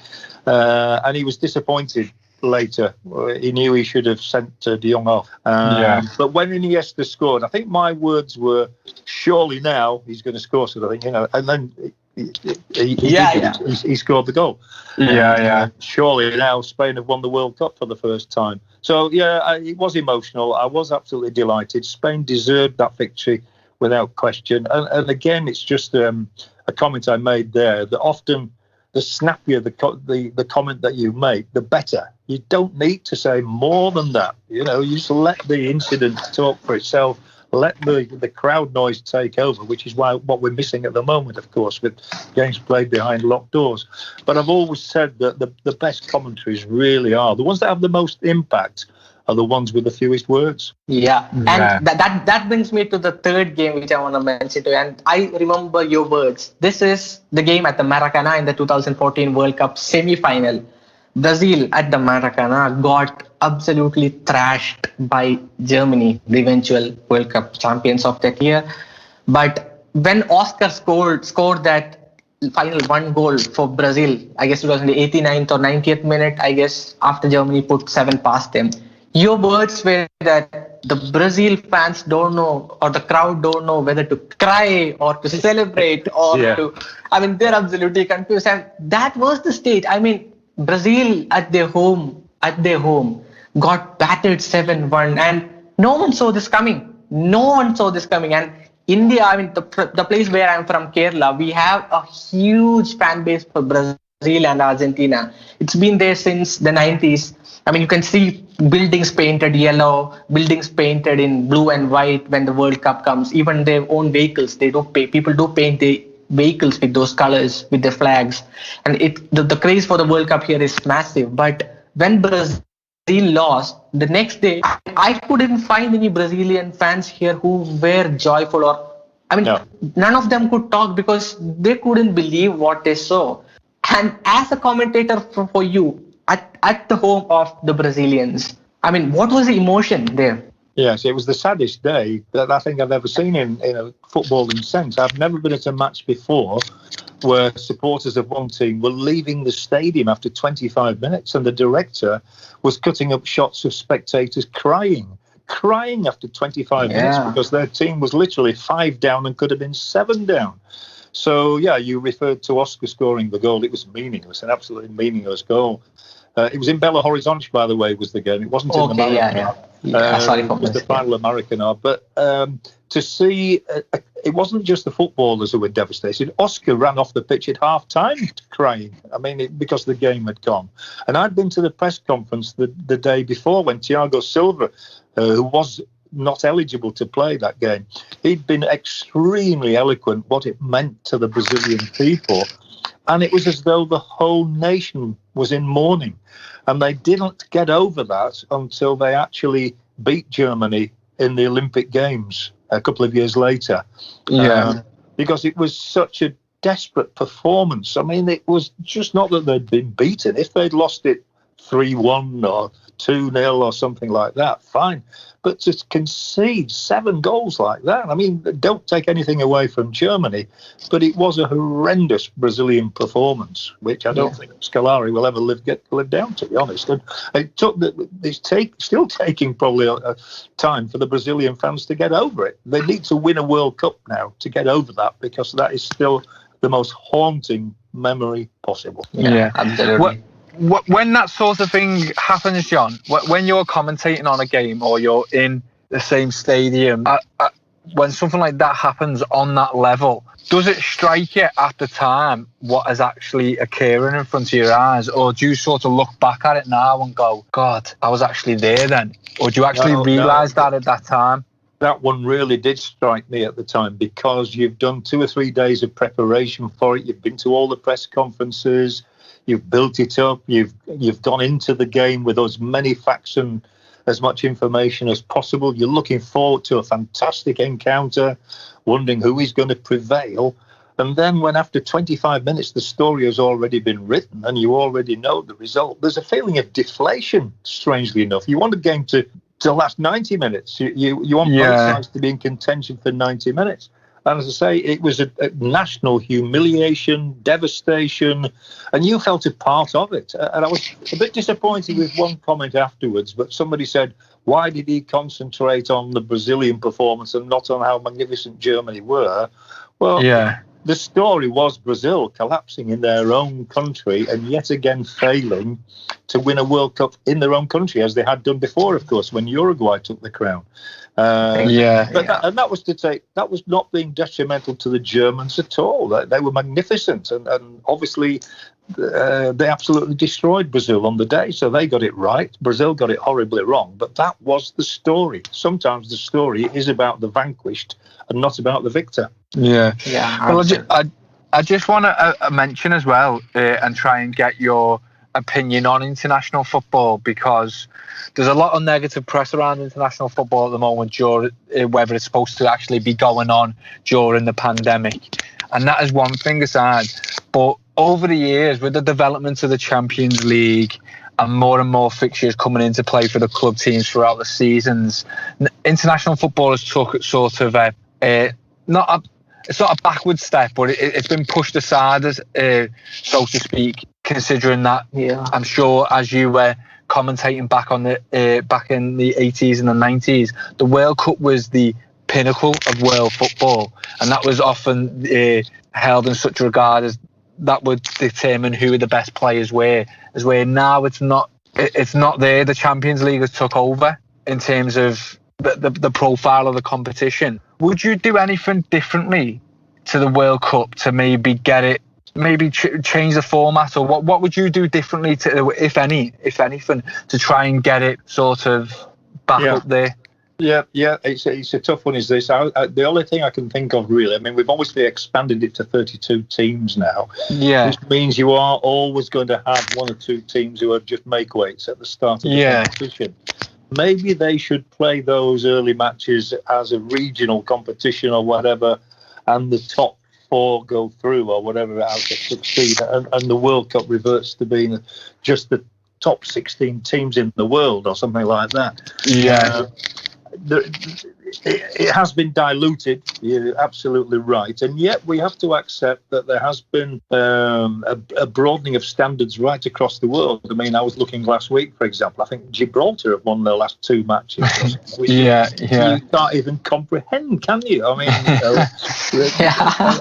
And he was disappointed later. He knew he should have sent De Jong off. But when Iniesta scored, I think my words were, surely now he's going to score something, and then he scored the goal. Surely now Spain have won the World Cup for the first time. So, it was emotional. I was absolutely delighted. Spain deserved that victory without question. And again, it's just a comment I made there that often the snappier the comment that you make, the better. You don't need to say more than that. You just let the incident talk for itself. Let the crowd noise take over, which is what we're missing at the moment, of course, with games played behind locked doors. But I've always said that the best commentaries really are the ones that have the most impact. Are the ones with the fewest words. And that brings me to the third game which I want to mention to you. And I remember your words. This is the game at the Maracana in the 2014 World Cup semi-final. Brazil at the Maracana got absolutely thrashed by Germany, the eventual World Cup champions of that year. But when Oscar scored that final one goal for Brazil, I guess it was in the 89th or 90th minute, I guess, after Germany put 7 past them. Your words were that the Brazil fans don't know, or the crowd don't know whether to cry or to celebrate or to, I mean, they're absolutely confused. And that was the state. I mean, Brazil at their home, got battered 7-1. And no one saw this coming. No one saw this coming. And India, I mean, the place where I'm from, Kerala, we have a huge fan base for Brazil and Argentina. It's been there since the 90s. I mean, you can see buildings painted yellow, buildings painted in blue and white when the World Cup comes. Even their own vehicles, people do paint the vehicles with those colors, with their flags. And the craze for the World Cup here is massive. But when Brazil lost, the next day, I couldn't find any Brazilian fans here who were joyful, or none of them could talk because they couldn't believe what they saw. And as a commentator for you at the home of the Brazilians, I mean, what was the emotion there? Yes, it was the saddest day that I think I've ever seen in a footballing sense. I've never been at a match before where supporters of one team were leaving the stadium after 25 minutes and the director was cutting up shots of spectators crying after 25 minutes because their team was literally 5 down and could have been 7 down. So, yeah, you referred to Oscar scoring the goal. It was meaningless, an absolutely meaningless goal. It was in Belo Horizonte, by the way, was the game. It wasn't in the Maracanã. It was the final Maracanã. But to see, it wasn't just the footballers who were devastated. Oscar ran off the pitch at half-time crying, because the game had gone. And I'd been to the press conference the day before when Thiago Silva, who was not eligible to play that game, he'd been extremely eloquent what it meant to the Brazilian people. And it was as though the whole nation was in mourning. And they didn't get over that until they actually beat Germany in the Olympic Games a couple of years later. Because it was such a desperate performance. I mean, it was just not that they'd been beaten. If they'd lost it 3-1 or 2-0 or something like that, fine. But to concede 7 goals like that, I mean, don't take anything away from Germany, but it was a horrendous Brazilian performance, which I don't think Scolari will ever live down, to be honest. And it took still taking probably a time for the Brazilian fans to get over it. They need to win a World Cup now to get over that, because that is still the most haunting memory possible. Yeah, absolutely. When that sort of thing happens, John, when you're commentating on a game or you're in the same stadium, when something like that happens on that level, does it strike you at the time what is actually occurring in front of your eyes? Or do you sort of look back at it now and go, God, I was actually there then? Or do you actually realise that at that time? That one really did strike me at the time, because you've done 2 or 3 days of preparation for it. You've been to all the press conferences. You've built it up. You've gone into the game with as many facts and as much information as possible. You're looking forward to a fantastic encounter, wondering who is going to prevail. And then when after 25 minutes the story has already been written and you already know the result, there's a feeling of deflation, strangely enough. You want a game to last 90 minutes. You want both sides to be in contention for 90 minutes. And as I say, it was a national humiliation, devastation, and you felt a part of it. And I was a bit disappointed with one comment afterwards, but somebody said, why did he concentrate on the Brazilian performance and not on how magnificent Germany were? Well, the story was Brazil collapsing in their own country and yet again failing to win a World Cup in their own country, as they had done before, of course, when Uruguay took the crown. That was not being detrimental to the Germans at all. They were magnificent, and obviously they absolutely destroyed Brazil on the day. So they got it right. Brazil got it horribly wrong. But that was the story. Sometimes the story is about the vanquished and not about the victor. Well, I just want to mention as well and try and get your opinion on international football, because there's a lot of negative press around international football at the moment, whether it's supposed to actually be going on during the pandemic. And that is one thing aside. But over the years, with the development of the Champions League and more fixtures coming into play for the club teams throughout the seasons, international football has took sort of it's not a backward step, but it's been pushed aside, so to speak, considering that I'm sure as you were commentating back in the 80s and the 90s, the World Cup was the pinnacle of world football, and that was often held in such regard as that would determine who the best players were. As where now it's not there. The Champions League has took over in terms of the profile of the competition. Would you do anything differently to the World Cup to maybe get it, change the format, or what would you do differently to, if anything, to try and get it sort of back up there? Yeah, it's a tough one. Is this the only thing I can think of really? I mean, we've obviously expanded it to 32 teams now, which means you are always going to have one or two teams who are just make weights at the start of the competition. Maybe they should play those early matches as a regional competition or whatever, and the top 4 go through or whatever out of 16, and the World Cup reverts to being just the top 16 teams in the world or something like that. It has been diluted. You're absolutely right, and yet we have to accept that there has been a broadening of standards right across the world. I mean, I was looking last week, for example. I think Gibraltar have won their last 2 matches. You can't even comprehend, can you? I mean,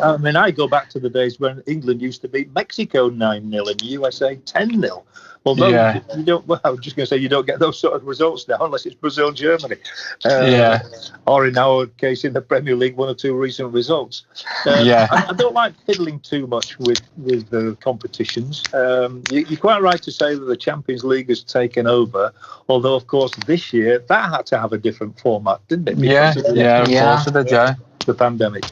I mean, I go back to the days when England used to beat Mexico 9-0 and USA 10-0. Although you don't, well, I was just going to say you don't get those sort of results now unless it's Brazil-Germany. Or in our case, in the Premier League, 1 or 2 recent results. I don't like fiddling too much with the competitions. You're quite right to say that the Champions League has taken over, although, of course, this year, that had to have a different format, didn't it? Because of the pandemic.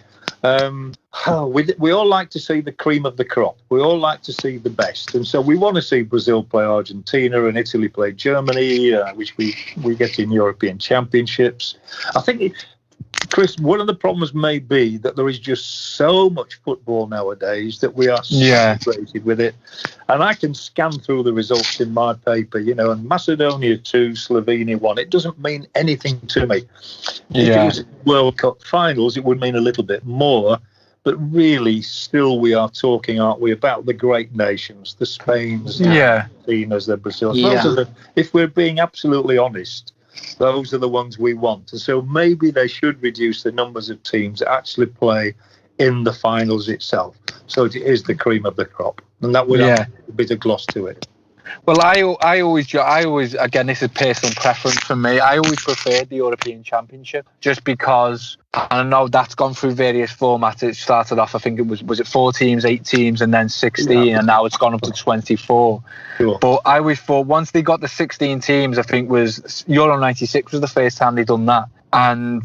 We all like to see the cream of the crop. We all like to see the best, and so we want to see Brazil play Argentina and Italy play Germany, which we get in European Championships. I think, Chris, one of the problems may be that there is just so much football nowadays that we are saturated with it. And I can scan through the results in my paper, and Macedonia 2, Slovenia 1. It doesn't mean anything to me. If it was World Cup finals, it would mean a little bit more. But really, still, we are talking, aren't we, about the great nations, the Spains, the Argentinas, the Brazils. If we're being absolutely honest, those are the ones we want. And so maybe they should reduce the numbers of teams that actually play in the finals itself. So it is the cream of the crop. And that would have a bit of gloss to it. Well, I always, again, this is personal preference for me. I always preferred the European Championship just because, I know that's gone through various formats. It started off, I think it was it 4 teams, 8 teams, and then 16, and now it's gone up to 24. Sure. But I always thought once they got the 16 teams, I think was Euro 96 was the first time they done that, and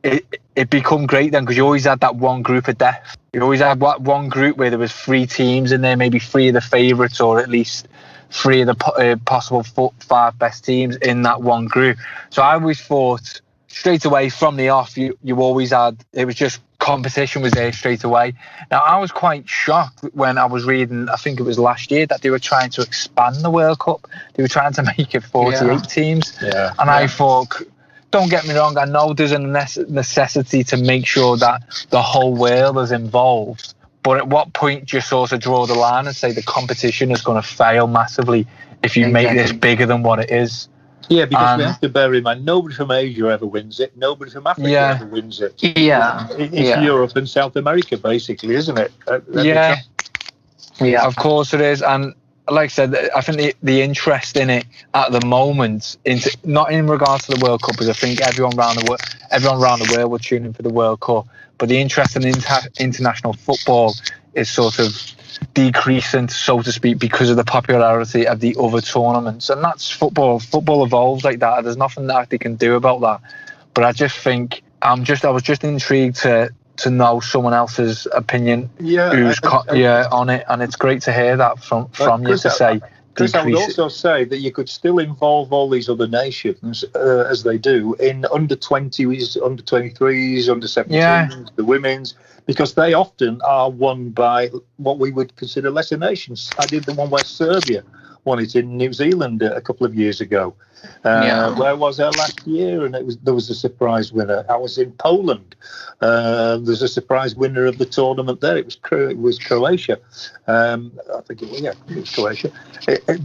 it become great then because you always had that one group of death. You always had one group where there was 3 teams in there, maybe 3 of the favourites, or at least 3 of the possible 5 best teams in that one group. So I always thought straight away from the off, you always had, it was just competition was there straight away. Now I was quite shocked when I was reading, I think it was last year, that they were trying to expand the World Cup. They were trying to make it 48 teams. I thought, don't get me wrong, I know there's a necessity to make sure that the whole world is involved. But at what point do you sort of draw the line and say the competition is going to fail massively if you make this bigger than what it is? Yeah, because we have to bear in mind, nobody from Asia ever wins it. Nobody from Africa ever wins it. It's Europe and South America, basically, isn't it? Of course it is. And like I said, I think the interest in it at the moment, not in regards to the World Cup, because I think everyone around the world will tune in for the World Cup, but the interest in international football is sort of decreasing, so to speak, because of the popularity of the other tournaments. And that's football. Football evolves like that. There's nothing that they can do about that. But I just think I was just intrigued to know someone else's opinion on it, and it's great to hear that from you to say. Chris, I would also say that you could still involve all these other nations, as they do, in under 20s, under 23s, under 17s, the women's, because they often are won by what we would consider lesser nations. I did the one where Serbia won it in New Zealand a couple of years ago. Where was I last year? And there was a surprise winner. I was in Poland. There's a surprise winner of the tournament there. It was Croatia. I think it was Croatia.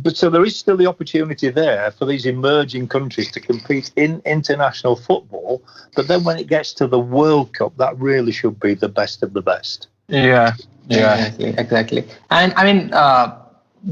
But so there is still the opportunity there for these emerging countries to compete in international football. But then when it gets to the World Cup, that really should be the best of the best. Yeah. Exactly. And I mean,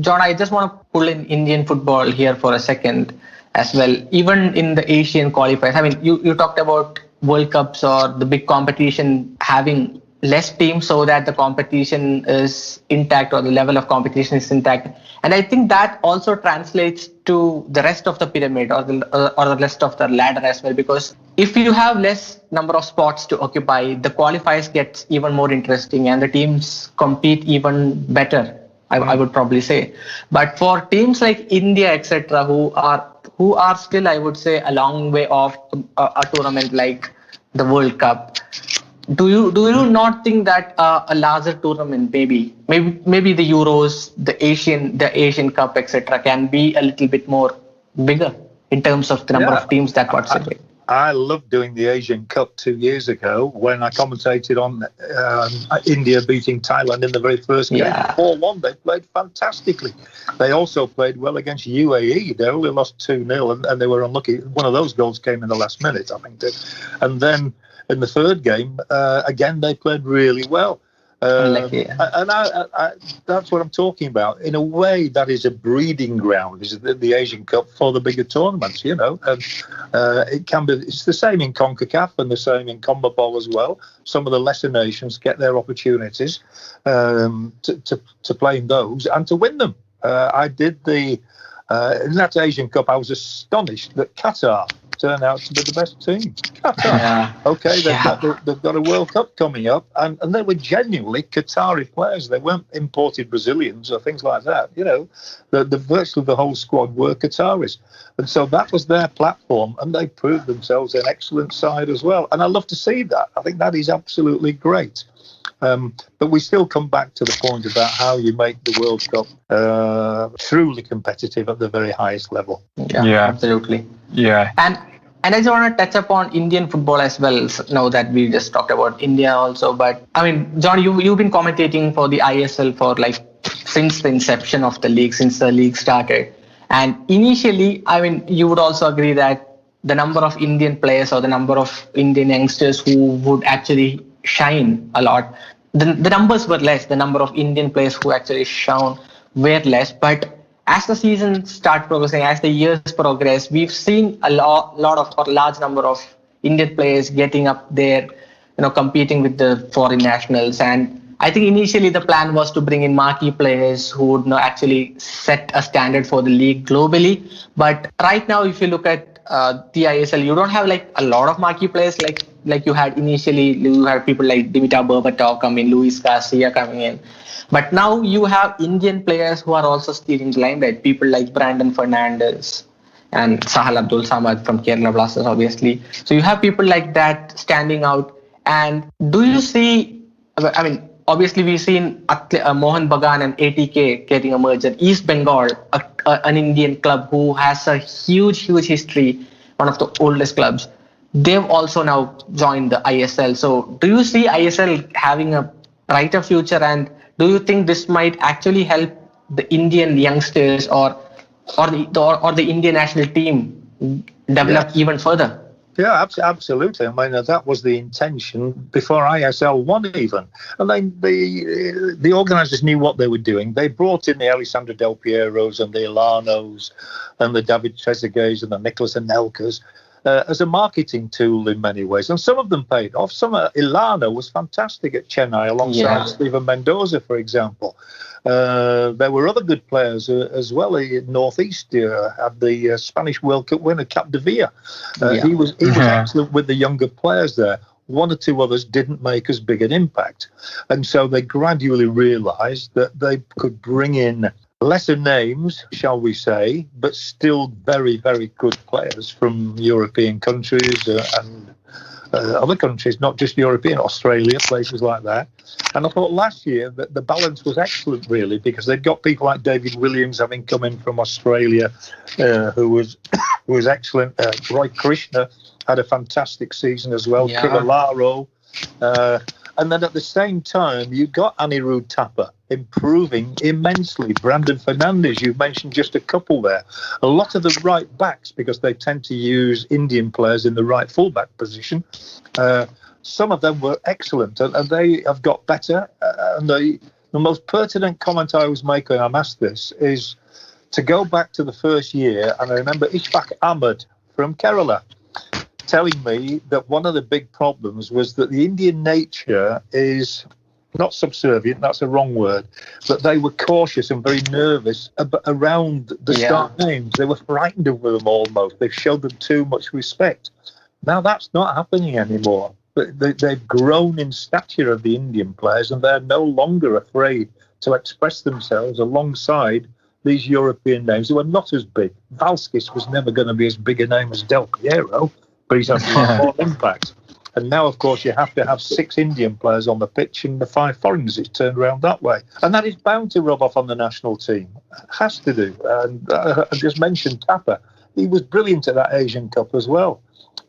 John, I just want to pull in Indian football here for a second. as well. Even in the Asian qualifiers, I mean, you talked about World Cups or the big competition having less teams so that the competition is intact or the level of competition is intact. And I think that also translates to the rest of the pyramid or the rest of the ladder as well, because if you have less number of spots to occupy, the qualifiers get even more interesting and the teams compete even better, I would probably say. But for teams like India, etc., who are still, I would say, a long way off a tournament like the World Cup, do you not think that a larger tournament, maybe the Euros, the Asian Cup, etc., can be a little bit more bigger in terms of the number of teams that participate? I loved doing the Asian Cup 2 years ago when I commentated on India beating Thailand in the very first game. 4-1, they played fantastically. They also played well against UAE. They only lost 2-0 and they were unlucky. One of those goals came in the last minute, I think. And then in the third game, again, they played really well. And that's what I'm talking about. In a way, that is a breeding ground, is the Asian Cup for the bigger tournaments, And it can be. It's the same in CONCACAF and the same in CONMEBOL as well. Some of the lesser nations get their opportunities to play in those and to win them. I did in that Asian Cup. I was astonished that Qatar turned out to be the best team. Qatar. Okay, they've got a World Cup coming up, and they were genuinely Qatari players. They weren't imported Brazilians or things like that. Virtually the whole squad were Qataris, and so that was their platform, and they proved themselves an excellent side as well. And I love to see that. I think that is absolutely great. But we still come back to the point about how you make the World Cup truly competitive at the very highest level. Yeah, absolutely. Yeah. And I just want to touch upon Indian football as well. Now that we just talked about India also, but I mean, John, you've been commentating for the ISL for since the inception of the league, since the league started. And initially, I mean, you would also agree that the number of Indian players or the number of Indian youngsters who would actually shine a lot, the numbers were less. The number of Indian players who actually shone were less. But as the season start progressing, as the years progress, we've seen a large number of Indian players getting up there, competing with the foreign nationals. And I think initially the plan was to bring in marquee players who would actually set a standard for the league globally. But right now, if you look at the ISL, you don't have a lot of marquee players like you had initially. You had people like Dimitar Berbatov coming, Luis Garcia coming in. But now you have Indian players who are also stealing the limelight. People like Brandon Fernandes and Sahal Abdul Samad from Kerala Blasters, obviously. So you have people like that standing out. And do you see, I mean, obviously we've seen Mohan Bagan and ATK getting a merger. East Bengal, an Indian club who has a huge history, one of the oldest clubs. They've also now joined the ISL. So do you see ISL having a brighter future, and do you think this might actually help the Indian youngsters or the Indian national team develop even further? Yeah, absolutely. I mean, that was the intention before ISL 1 even. And then the organisers knew what they were doing. They brought in the Alessandro Del Pieros and the Ilanos and the David Trezeguets and the Nicholas Anelkas as a marketing tool in many ways. And some of them paid off. Ilano was fantastic at Chennai alongside Steven Mendoza, for example. There were other good players as well. In Northeast had the Spanish World Cup winner, Capdevila. He was excellent with the younger players there. One or two others didn't make as big an impact. And so they gradually realised that they could bring in lesser names, shall we say, but still very, very good players from European countries and other countries, not just European, Australia, places like that. And I thought last year that the balance was excellent, really, because they'd got people like David Williams having come in from Australia, who was excellent. Roy Krishna had a fantastic season as well. Cavallaro. And then at the same time, you got Anirudh Thapa improving immensely. Brandon Fernandes, you mentioned just a couple there. A lot of the right backs, because they tend to use Indian players in the right fullback position. Some of them were excellent, and they have got better. And the most pertinent comment I always make when I'm asked this is, to go back to the first year, and I remember Ishfaq Ahmed from Kerala telling me that one of the big problems was that the Indian nature is not subservient, that's a wrong word, but they were cautious and very nervous around the star names. They were frightened of them almost. They showed them too much respect. Now that's not happening anymore. They've grown in stature of the Indian players, and they're no longer afraid to express themselves alongside these European names who are not as big. Valskis was never going to be as big a name as Del Piero, but he's had a lot more impact. And now, of course, you have to have 6 Indian players on the pitch and the 5 foreigners. It's turned around that way. And that is bound to rub off on the national team. It has to do. And I just mentioned Tapper. He was brilliant at that Asian Cup as well.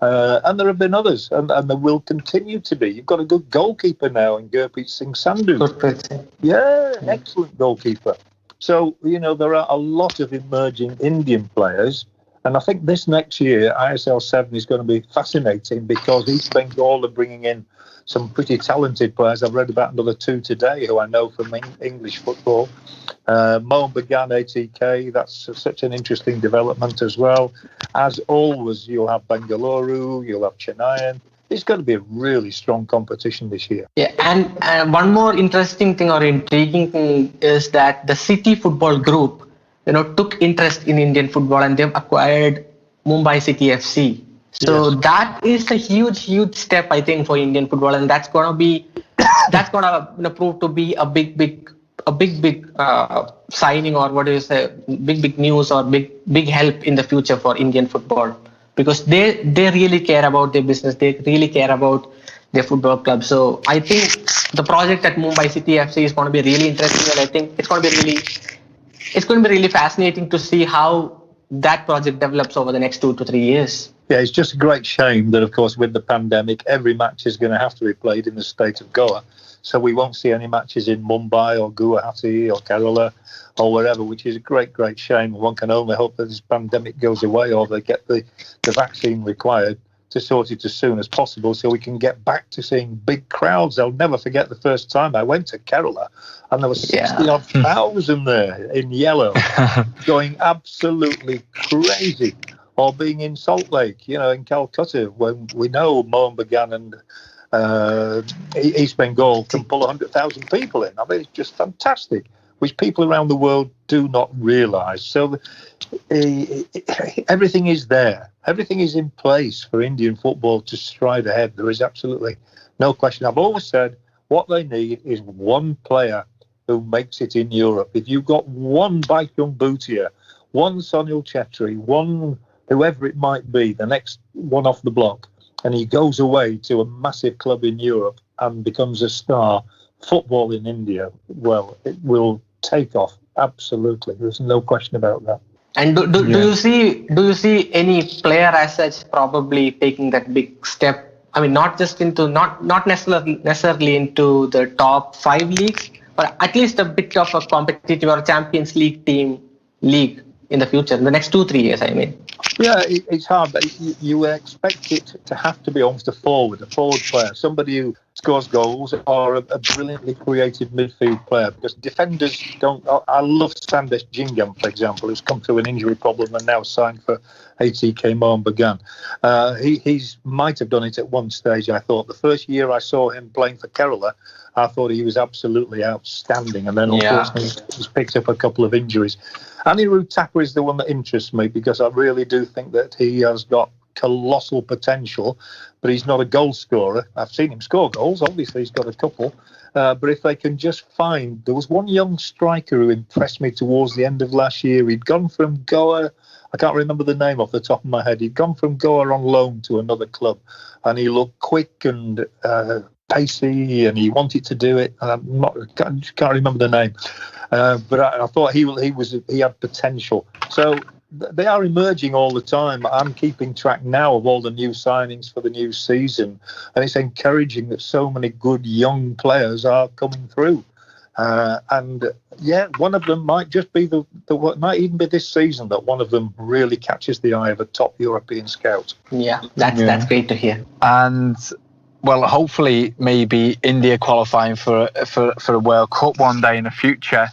And there have been others, and there will continue to be. You've got a good goalkeeper now in Gurpreet Singh Sandhu. Excellent goalkeeper. So, there are a lot of emerging Indian players. And I think this next year, ISL 7 is going to be fascinating because East Bengal are bringing in some pretty talented players. I've read about another 2 today who I know from English football. Mohan Bagan, ATK, that's such an interesting development as well. As always, you'll have Bengaluru, you'll have Chennai. It's going to be a really strong competition this year. Yeah, and one more interesting thing or intriguing thing is that the City Football Group, took interest in Indian football, and they've acquired Mumbai City FC. So that is a huge step, I think, for Indian football, and that's gonna prove to be a big signing, or what do you say, big news or big help in the future for Indian football, because they really care about their business, they really care about their football club. So I think the project at Mumbai City FC is going to be really interesting, and I think it's going to be really fascinating to see how that project develops over the next 2 to 3 years. Yeah, it's just a great shame that, of course, with the pandemic, every match is going to have to be played in the state of Goa. So we won't see any matches in Mumbai or Guwahati or Kerala or wherever, which is a great shame. One can only hope that this pandemic goes away, or they get the vaccine required to sort it as soon as possible so we can get back to seeing big crowds. I'll never forget the first time I went to Kerala and there were 60,000 there in yellow going absolutely crazy. Or being in Salt Lake, in Calcutta, when we know Mohan Bagan and East Bengal can pull 100,000 people in. I mean, it's just fantastic, which people around the world do not realise. So everything is there. Everything is in place for Indian football to stride ahead. There is absolutely no question. I've always said what they need is one player who makes it in Europe. If you've got one Baichung Bhutia, one Sunil Chetri, one whoever it might be, the next one off the block, and he goes away to a massive club in Europe and becomes a star, football in India, well, it will take off. Absolutely. There's no question about that. And do you see any player as such probably taking that big step? I mean, not just into not necessarily into the top 5 leagues, but at least a bit of a competitive or Champions League league in the future, in the next 2-3 years, I mean. Yeah, it's hard, but you expect it to have to be almost a forward player, somebody who scores goals, or a brilliantly creative midfield player, because defenders don't. I love Sandesh Jingam, for example, who's come through an injury problem and now signed for ATK Mohan Bagan. He's might have done it at one stage, I thought. The first year I saw him playing for Kerala, I thought he was absolutely outstanding, and then unfortunately he's picked up a couple of injuries. Anirudh Thapar is the one that interests me, because I really do think that he has got colossal potential, but he's not a goal scorer. I've seen him score goals, obviously he's got a couple, but if they can just find... There was one young striker who impressed me towards the end of last year. He'd gone from Goa, I can't remember the name off the top of my head, he'd gone from Goa on loan to another club, and he looked quick and pacey, and he wanted to do it. I can't remember the name, but I thought he had potential. So they are emerging all the time. I'm keeping track now of all the new signings for the new season, and it's encouraging that so many good young players are coming through. And one of them might just be what might even be this season that one of them really catches the eye of a top European scout. Yeah, that's great to hear. And well, hopefully, maybe India qualifying for a World Cup one day in the future.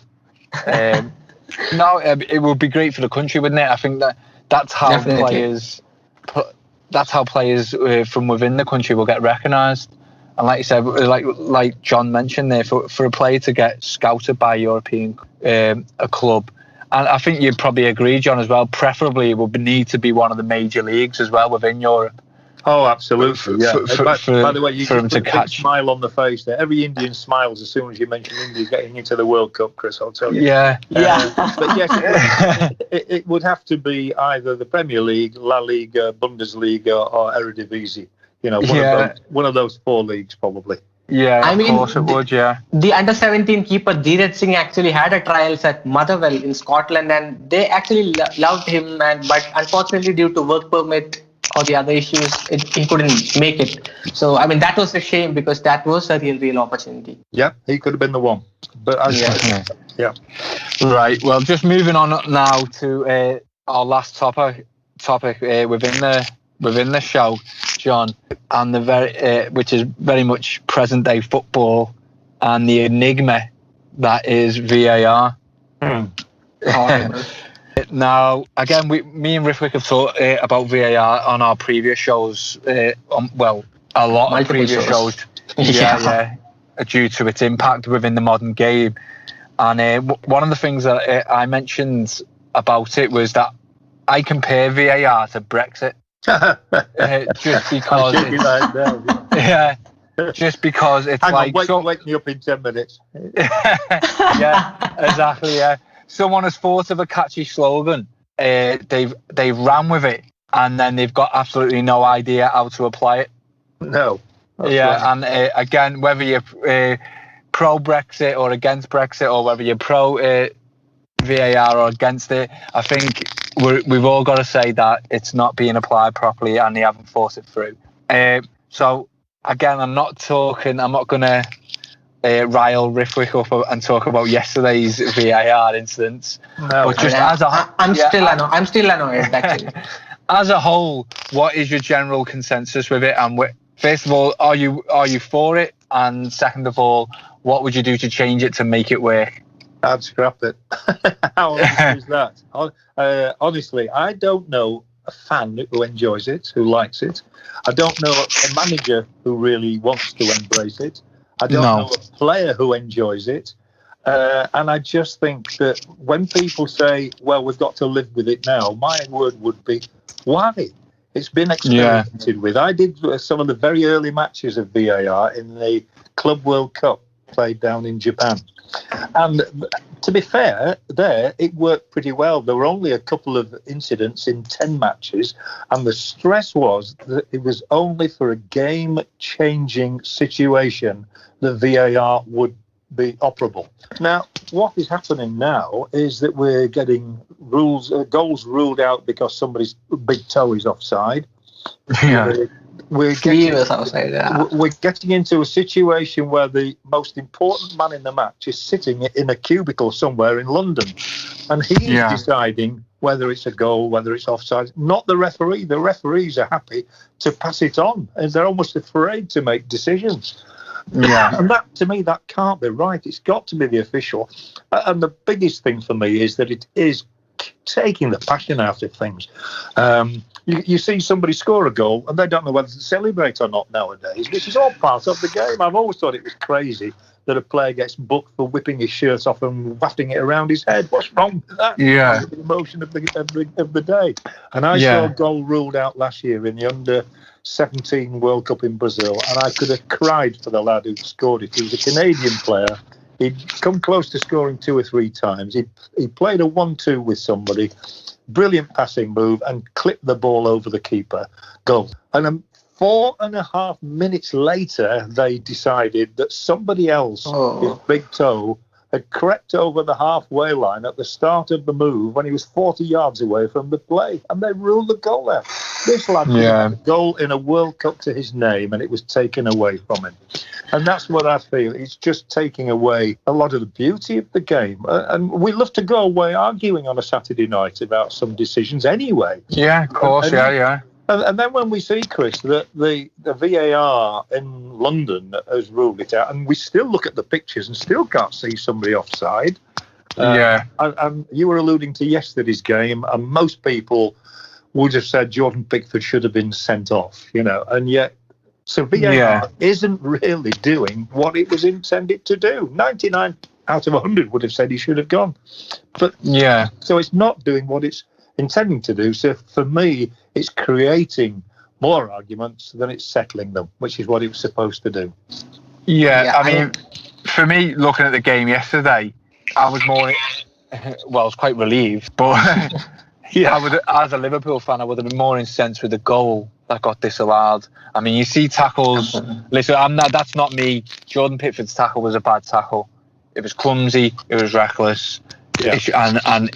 No, it would be great for the country, wouldn't it? I think that's how Definitely. players from within the country will get recognised. And like you said, like John mentioned there, for a player to get scouted by a European a club, and I think you'd probably agree, John, as well. Preferably, it would need to be one of the major leagues as well within Europe. Oh, absolutely, yeah. By the way, you just put a big smile on the face there. Every Indian smiles as soon as you mention India getting into the World Cup, Chris, I'll tell you. Yeah. But yes, it would have to be either the Premier League, La Liga, Bundesliga, or Eredivisie. You know, one of those 4 leagues, probably. Yeah, of course it would, yeah. The under-17 keeper, Dheeraj Singh, actually had a trials at Motherwell in Scotland, and they actually loved him, but unfortunately due to work permit or the other issues, he couldn't make it. So, I mean, that was a shame because that was a real opportunity. Yeah, he could have been the one. But yeah. Right, well, just moving on now to our last topic within the show, John, and which is very much present day football and the enigma that is VAR. Now, again, me and Rithwick have talked about VAR on our previous shows. A lot of previous shows. Yeah, due to its impact within the modern game. And one of the things that I mentioned about it was that I compare VAR to Brexit. Just because it's Hang on, wake me up in 10 minutes. Yeah, exactly. Yeah, someone has thought of a catchy slogan. They've ran with it, and then they've got absolutely no idea how to apply it. No. Yeah, right. And again, whether you're pro Brexit or against Brexit, or whether you're pro VAR or against it, I think we've all got to say that it's not being applied properly and they haven't thought it through. So again, I'm not going to rile Rithwick up and talk about yesterday's VAR incidents. No, but just I'm still annoyed actually. As a whole, what is your general consensus with it? And first of all, are you for it? And second of all, what would you do to change it to make it work? I'd scrap it. How honest is that? Honestly, I don't know a fan who enjoys it, who likes it. I don't know a manager who really wants to embrace it. I don't know a player who enjoys it. And I just think that when people say, well, we've got to live with it now, my word would be, why? It's been experimented with. I did some of the very early matches of VAR in the Club World Cup played down in Japan. And to be fair, there it worked pretty well. There were only a couple of incidents in 10 matches, and the stress was that it was only for a game-changing situation that VAR would be operable. Now, what is happening now is that we're getting goals ruled out because somebody's big toe is offside. Yeah. We're getting into a situation where the most important man in the match is sitting in a cubicle somewhere in London, and he's deciding whether it's a goal, whether it's offside. Not the referee. The referees are happy to pass it on, and they're almost afraid to make decisions. Yeah, and that, to me, that can't be right. It's got to be the official. And the biggest thing for me is that it is taking the passion out of things. You see somebody score a goal and they don't know whether to celebrate or not nowadays. This is all part of the game. I've always thought it was crazy that a player gets booked for whipping his shirt off and wafting it around his head. What's wrong with that? Yeah, the emotion of the day. And I saw a goal ruled out last year in the under-17 World Cup in Brazil, and I could have cried for the lad who scored it. He was a Canadian player. He'd come close to scoring 2 or 3 times. He played a 1-2 with somebody. Brilliant passing move and clipped the ball over the keeper. Goal. And 4.5 minutes later, they decided that somebody else, his big toe, had crept over the halfway line at the start of the move when he was 40 yards away from the play. And they ruled the goal out. This lad had a goal in a World Cup to his name, and it was taken away from him. And that's what I feel. It's just taking away a lot of the beauty of the game. And we love to go away arguing on a Saturday night about some decisions anyway. Yeah, of course, And then when we see, Chris, that the VAR in London has ruled it out, and we still look at the pictures and still can't see somebody offside, And you were alluding to yesterday's game, and most people would have said Jordan Pickford should have been sent off, and yet, so VAR isn't really doing what it was intended to do. 99 out of 100 would have said he should have gone. But so it's not doing what it's intending to do. So for me, it's creating more arguments than it's settling them, which is what it was supposed to do. I mean, for me, looking at the game yesterday, I was more, I was quite relieved, but I would, as a Liverpool fan, I would have been more incensed with the goal that got disallowed. I mean, you see tackles. Listen, that's not me. Jordan Pickford's tackle was a bad tackle. It was clumsy. It was reckless. And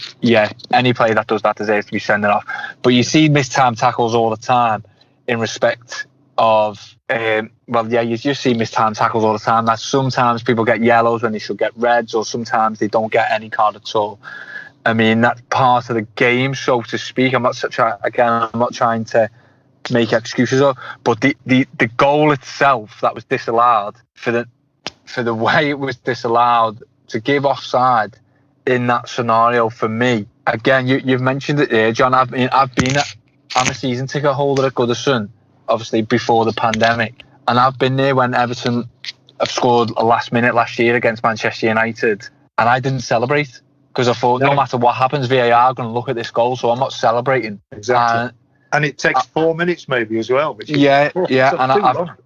any player that does that deserves to be sent off. But you see mistimed tackles all the time in respect of, you just see mistimed tackles all the time. That sometimes people get yellows when they should get reds, or sometimes they don't get any card at all. I mean, that's part of the game, so to speak. I'm not trying to make excuses, but the goal itself that was disallowed, for the way it was disallowed, to give offside in that scenario, for me, again, you've mentioned it there, John. I'm a season ticket holder at Goodison, obviously before the pandemic, and I've been there when Everton have scored a last minute last year against Manchester United, and I didn't celebrate because I thought no matter what happens, VAR are going to look at this goal, so I'm not celebrating. Exactly. And it takes 4 minutes maybe as well. Which is and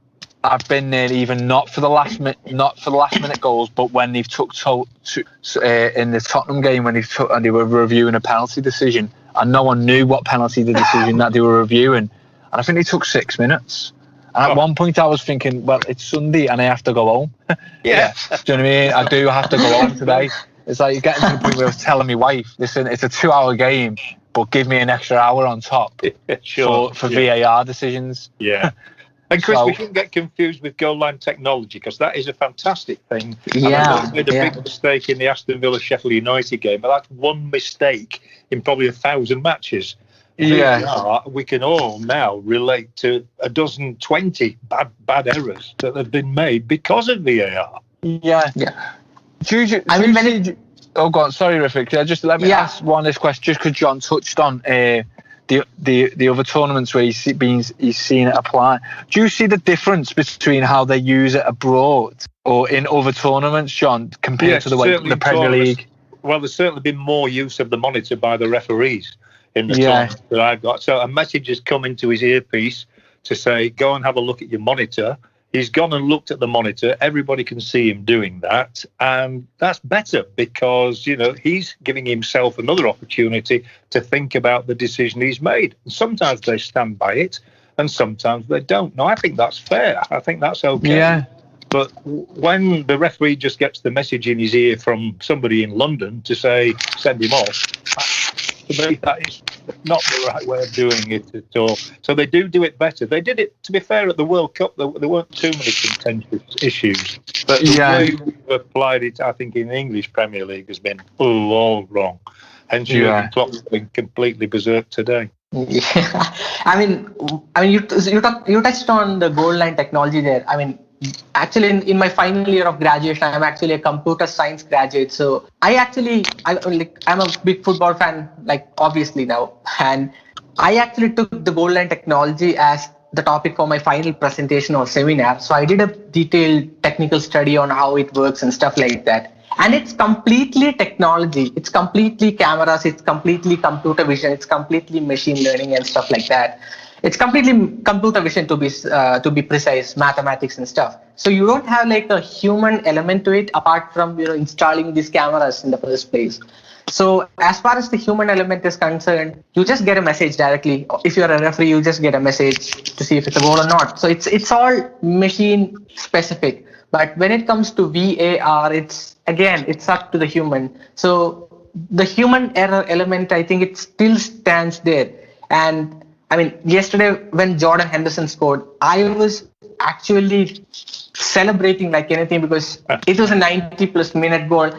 I've been there even not for the last minute goals, but when they've took in the Tottenham game when they were reviewing a penalty decision, and no one knew what penalty the decision that they were reviewing, and I think they took 6 minutes. And at one point I was thinking, well, it's Sunday and I have to go home. Do you know what I mean? I do have to go home today. It's like you're getting to the point where I was telling my wife, listen, it's a 2-hour game, but give me an extra hour on top for VAR decisions. Yeah. And Chris, we shouldn't get confused with goal line technology, because that is a fantastic thing. Yeah. And made a big mistake in the Aston Villa Sheffield United game, but that's one mistake in probably 1,000 matches. VAR, we can all now relate to 20 bad errors that have been made because of VAR. Yeah. Oh, go on. Sorry, Rafik. Let me ask one of this question, just because John touched on the other tournaments where he's seen it apply. Do you see the difference between how they use it abroad or in other tournaments, John, compared to the way the Premier League? Well, there's certainly been more use of the monitor by the referees in the tournament that I've got. So a message has come into his earpiece to say, go and have a look at your monitor. He's gone and looked at the monitor. Everybody can see him doing that. And that's better because, he's giving himself another opportunity to think about the decision he's made. And sometimes they stand by it and sometimes they don't. No, I think that's fair. I think that's okay. Yeah. But when the referee just gets the message in his ear from somebody in London to say, send him off, to me, that is not the right way of doing it at all. So they do it better. They did it, to be fair, at the World Cup. There weren't too many contentious issues. But the way we've applied it, I think, in the English Premier League has been all wrong. Hence, Klopp's been completely berserk today. Yeah. I mean, you touched on the goal line technology there. I mean, actually, in my final year of graduation, I'm actually a computer science graduate. So I'm a big football fan, obviously now. And I actually took the goal line technology as the topic for my final presentation or seminar. So I did a detailed technical study on how it works and stuff like that. And it's completely technology. It's completely cameras. It's completely computer vision. It's completely machine learning and stuff like that. It's completely computer vision to be precise, mathematics and stuff. So you don't have a human element to it apart from installing these cameras in the first place. So as far as the human element is concerned, you just get a message directly. If you're a referee, you just get a message to see if it's a goal or not. So it's all machine specific. But when it comes to VAR, it's up to the human. So the human error element, I think it still stands there. And I mean, yesterday when Jordan Henderson scored, I was actually celebrating like anything because it was a 90-plus minute goal.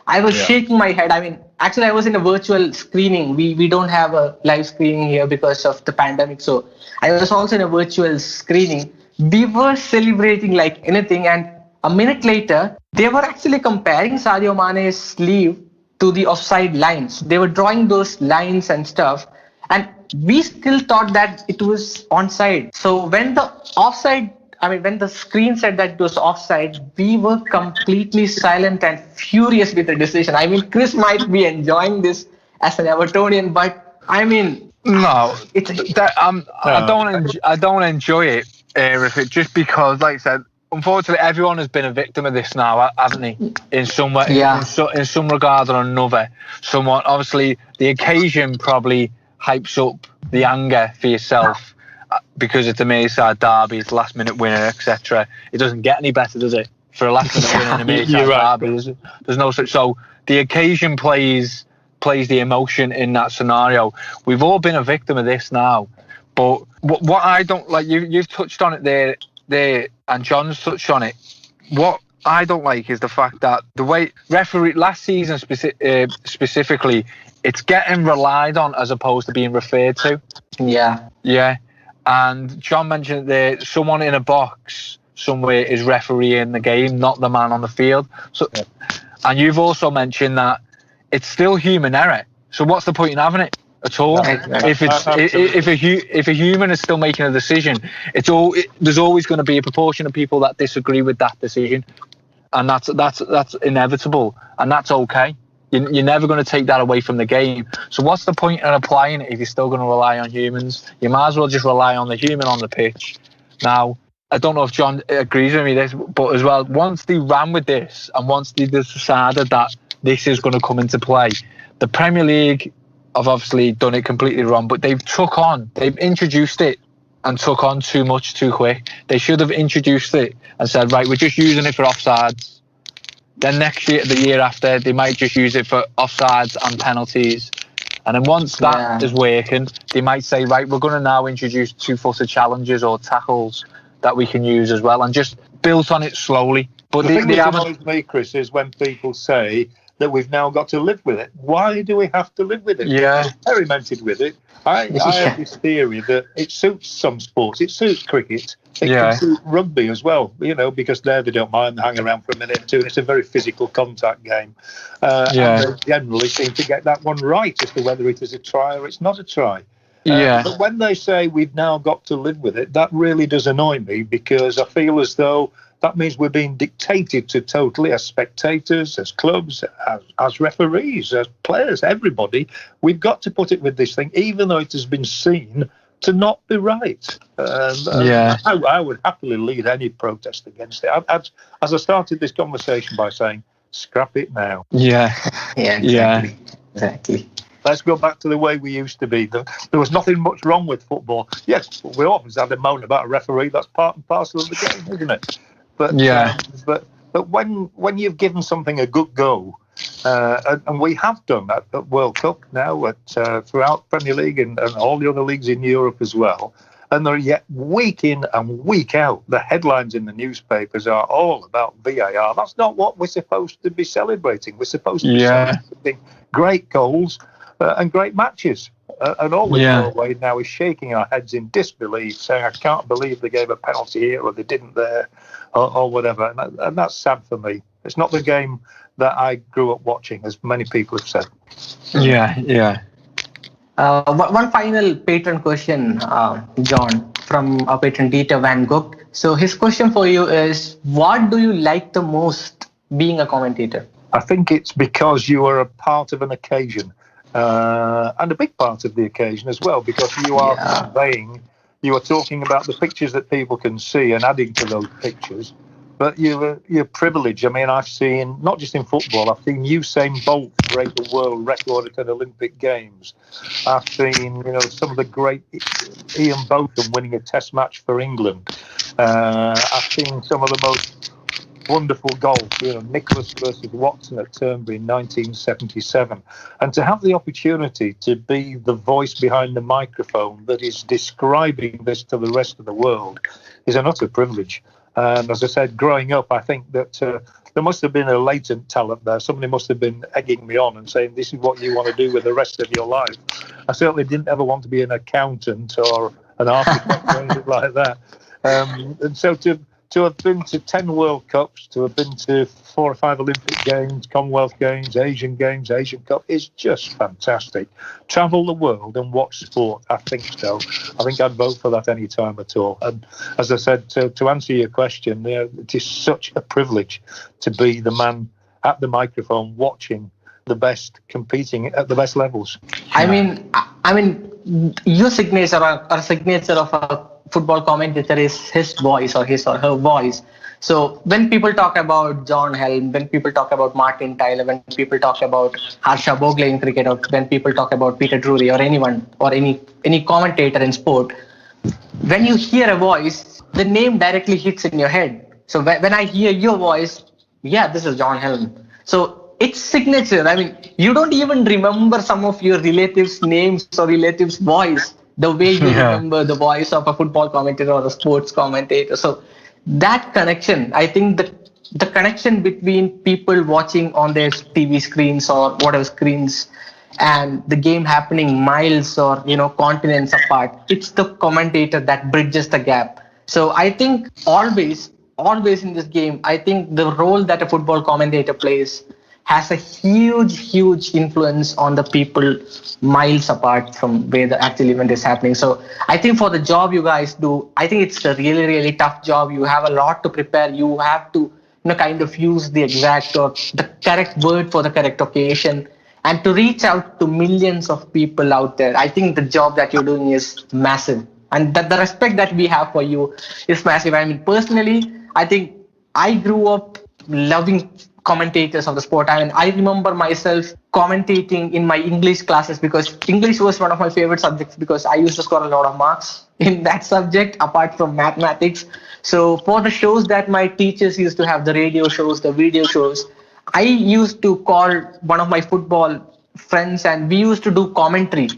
I was shaking my head. I mean, actually, I was in a virtual screening. We don't have a live screening here because of the pandemic. So I was also in a virtual screening. We were celebrating like anything. And a minute later, they were actually comparing Sadio Mane's sleeve to the offside lines. They were drawing those lines and stuff, and we still thought that it was onside. So when when the screen said that it was offside, we were completely silent and furious with the decision. I mean, Chris might be enjoying this as an Evertonian, but I mean, no, it's I don't enjoy it, if it just because, like I said, unfortunately, everyone has been a victim of this now, haven't they? In some way, in some regard or another. Somewhat, obviously, the occasion probably hypes up the anger for yourself because it's a Merseyside derby, it's last-minute winner, etc. It doesn't get any better, does it? For a last-minute winner in a Merseyside derby, there's no such. So the occasion plays the emotion in that scenario. We've all been a victim of this now, but what I don't like, you've touched on it there, and John's touched on it. What I don't like is the fact that the way referee last season specifically, it's getting relied on as opposed to being referred to. Yeah. And John mentioned there, someone in a box somewhere is refereeing the game, not the man on the field. So, and you've also mentioned that it's still human error. So what's the point in having it at all? If a human is still making a decision, there's always going to be a proportion of people that disagree with that decision, and that's inevitable, and that's okay. You're never going to take that away from the game. So what's the point in applying it if you're still going to rely on humans? You might as well just rely on the human on the pitch. Now, I don't know if John agrees with me this, but as well, once they ran with this and once they decided that this is going to come into play, the Premier League have obviously done it completely wrong, but they've introduced it and took on too much too quick. They should have introduced it and said, right, we're just using it for offsides. Then next year, the year after, they might just use it for offsides and penalties. And then once that is working, they might say, right, we're going to now introduce 2-footer challenges or tackles that we can use as well, and just built on it slowly. But the thing that annoys me, Chris, is when people say that we've now got to live with it. Why do we have to live with it? Yeah. We're experimented with it. I have this theory that it suits some sports. It suits cricket. It can suit rugby as well, because they don't mind. They hang around for a minute or two, and it's a very physical contact game. And they generally seem to get that one right as to whether it is a try or it's not a try. But when they say we've now got to live with it, that really does annoy me, because I feel as though that means we're being dictated to totally as spectators, as clubs, as referees, as players, everybody. We've got to put it with this thing, even though it has been seen to not be right. I would happily lead any protest against it. As I started this conversation by saying, scrap it now. Exactly. Let's go back to the way we used to be. There was nothing much wrong with football. Yes, we always had a moan about a referee. That's part and parcel of the game, isn't it? But when you've given something a good go, and we have done that at World Cup now, throughout Premier League and all the other leagues in Europe as well, and they're yet week in and week out, the headlines in the newspapers are all about VAR. That's not what we're supposed to be celebrating. We're supposed to be celebrating great goals and great matches. And all we go away now is shaking our heads in disbelief, saying, I can't believe they gave a penalty here or they didn't there, or whatever. And that's sad for me. It's not the game that I grew up watching, as many people have said. One final patron question, John, from our patron Dieter Van Gogh. So his question for you is, what do you like the most being a commentator? I think it's because you are a part of an occasion. And a big part of the occasion as well, because you are conveying, you are talking about the pictures that people can see and adding to those pictures. But you're privileged. I mean, I've seen, not just in football, I've seen Usain Bolt break the world record at an Olympic Games. I've seen, some of the great Ian Botham winning a test match for England. I've seen some of the most wonderful golf, Nicholas versus Watson at Turnberry in 1977. And to have the opportunity to be the voice behind the microphone that is describing this to the rest of the world is an utter privilege. And as I said, growing up, I think that there must have been a latent talent there. Somebody must have been egging me on and saying, this is what you want to do with the rest of your life. I certainly didn't ever want to be an accountant or an architect or anything like that. And so to to have been to 10 World Cups, to have been to 4 or 5 Olympic Games, Commonwealth Games, Asian Cup is just fantastic. Travel the world and watch sport, I think so. I think I'd vote for that any time at all. And as I said, to answer your question, it is such a privilege to be the man at the microphone watching the best competing at the best levels. I mean, your signature or signature of a football commentator is his voice or his or her voice. So when people talk about John Helm, when people talk about Martin Tyler, when people talk about Harsha Bhogle in cricket, or when people talk about Peter Drury or anyone or any commentator in sport, when you hear a voice, the name directly hits in your head. So when I hear your voice, yeah, this is John Helm. So it's signature. I mean, you don't even remember some of your relatives' names or relatives' voice the way you remember the voice of a football commentator or a sports commentator. So that connection, I think the connection between people watching on their TV screens or whatever screens and the game happening miles or continents apart, it's the commentator that bridges the gap. So I think always in this game, I think the role that a football commentator plays has a huge influence on the people miles apart from where the actual event is happening. So I think for the job you guys do, I think it's a really tough job. You have a lot to prepare. You have to kind of use the exact or the correct word for the correct occasion, and to reach out to millions of people out there. I think the job that you're doing is massive, and the respect that we have for you is massive. I mean, personally, I think I grew up loving commentators of the sport. I mean, I remember myself commentating in my English classes because English was one of my favorite subjects, because I used to score a lot of marks in that subject apart from mathematics. So for the shows that my teachers used to have, the radio shows, the video shows, I used to call one of my football friends and we used to do commentary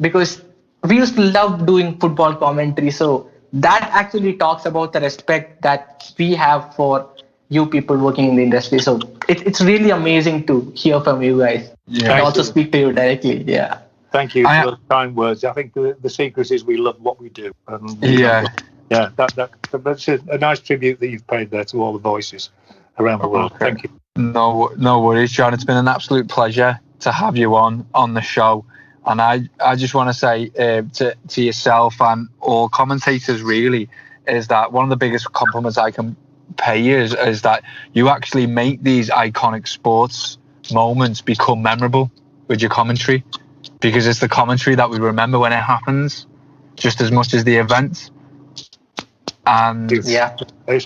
because we used to love doing football commentary. So that actually talks about the respect that we have for you people working in the industry. So it's really amazing to hear from you guys and also speak to you directly. Yeah. Thank you for the kind words. I think the secret is we love what we do. That's a nice tribute that you've paid there to all the voices around the world. Okay. Thank you. No worries, John. It's been an absolute pleasure to have you on the show. And I just want to say to yourself and all commentators really, is that one of the biggest compliments I can pay you is that you actually make these iconic sports moments become memorable with your commentary, because it's the commentary that we remember when it happens just as much as the event. And it's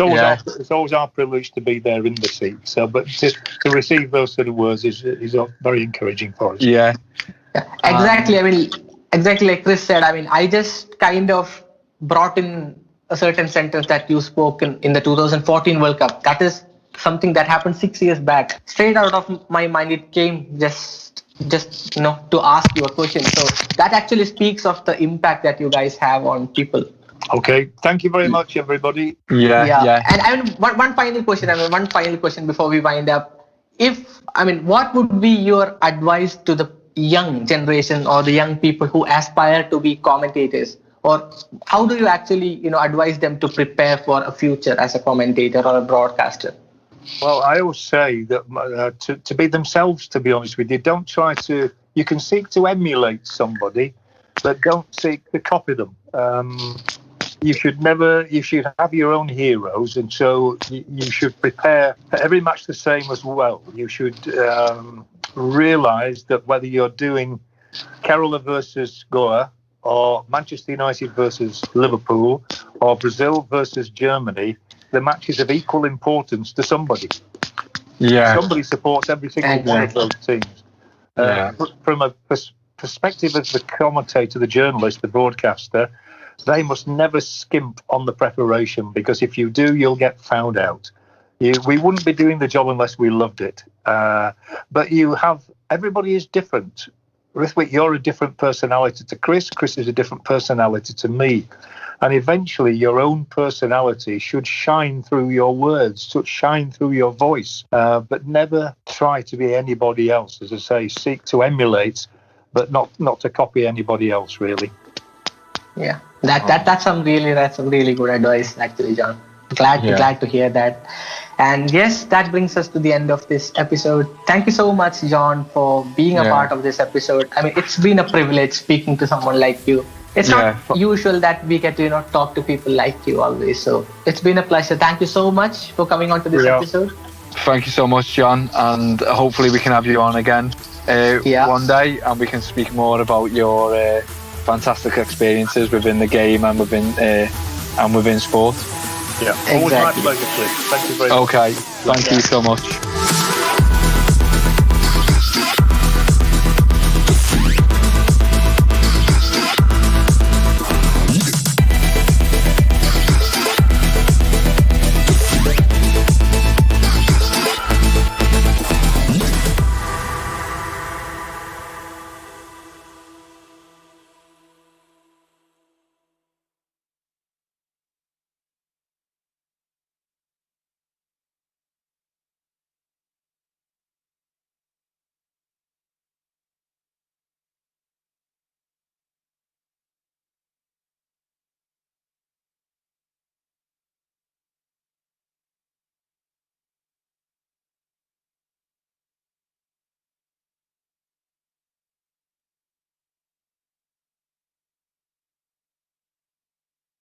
always our privilege to be there in the seat. So, but to receive those sort of words is very encouraging for us. Yeah. Exactly. I mean, exactly like Chris said. I mean, I just kind of brought in a certain sentence that you spoke in the 2014 World Cup. That is something that happened 6 years back. Straight out of my mind, it came just to ask you a question. So that actually speaks of the impact that you guys have on people. Okay, thank you very much, everybody. Yeah. And one final question before we wind up. What would be your advice to the young generation or the young people who aspire to be commentators? Or how do you actually, advise them to prepare for a future as a commentator or a broadcaster? Well, I always say that to be themselves, to be honest with you, don't try to, you can seek to emulate somebody, but don't seek to copy them. You should have your own heroes, and so you should prepare for every match the same as well. You should realise that whether you're doing Kerala versus Goa, or Manchester United versus Liverpool, or Brazil versus Germany, the match is of equal importance to somebody. Yeah. Somebody supports every single one of those teams. From a perspective of the commentator, the journalist, the broadcaster, they must never skimp on the preparation, because if you do, you'll get found out. We wouldn't be doing the job unless we loved it. But everybody is different. Rithwik, you're a different personality to Chris. Chris is a different personality to me. And eventually your own personality should shine through your words, should shine through your voice, but never try to be anybody else. As I say, seek to emulate, but not to copy anybody else, really. Yeah, that's some really good advice, actually, John. Glad to hear that. And yes, that brings us to the end of this episode. Thank you so much, John, for being a part of this episode. I mean, it's been a privilege speaking to someone like you. It's not usual that we get to talk to people like you always. So it's been a pleasure. Thank you so much for coming on to this episode. Thank you so much, John, and hopefully we can have you on again one day, and we can speak more about your fantastic experiences within the game and within sport. Yeah, always my pleasure, Cliff. Thank you very much. Okay, thank you so much.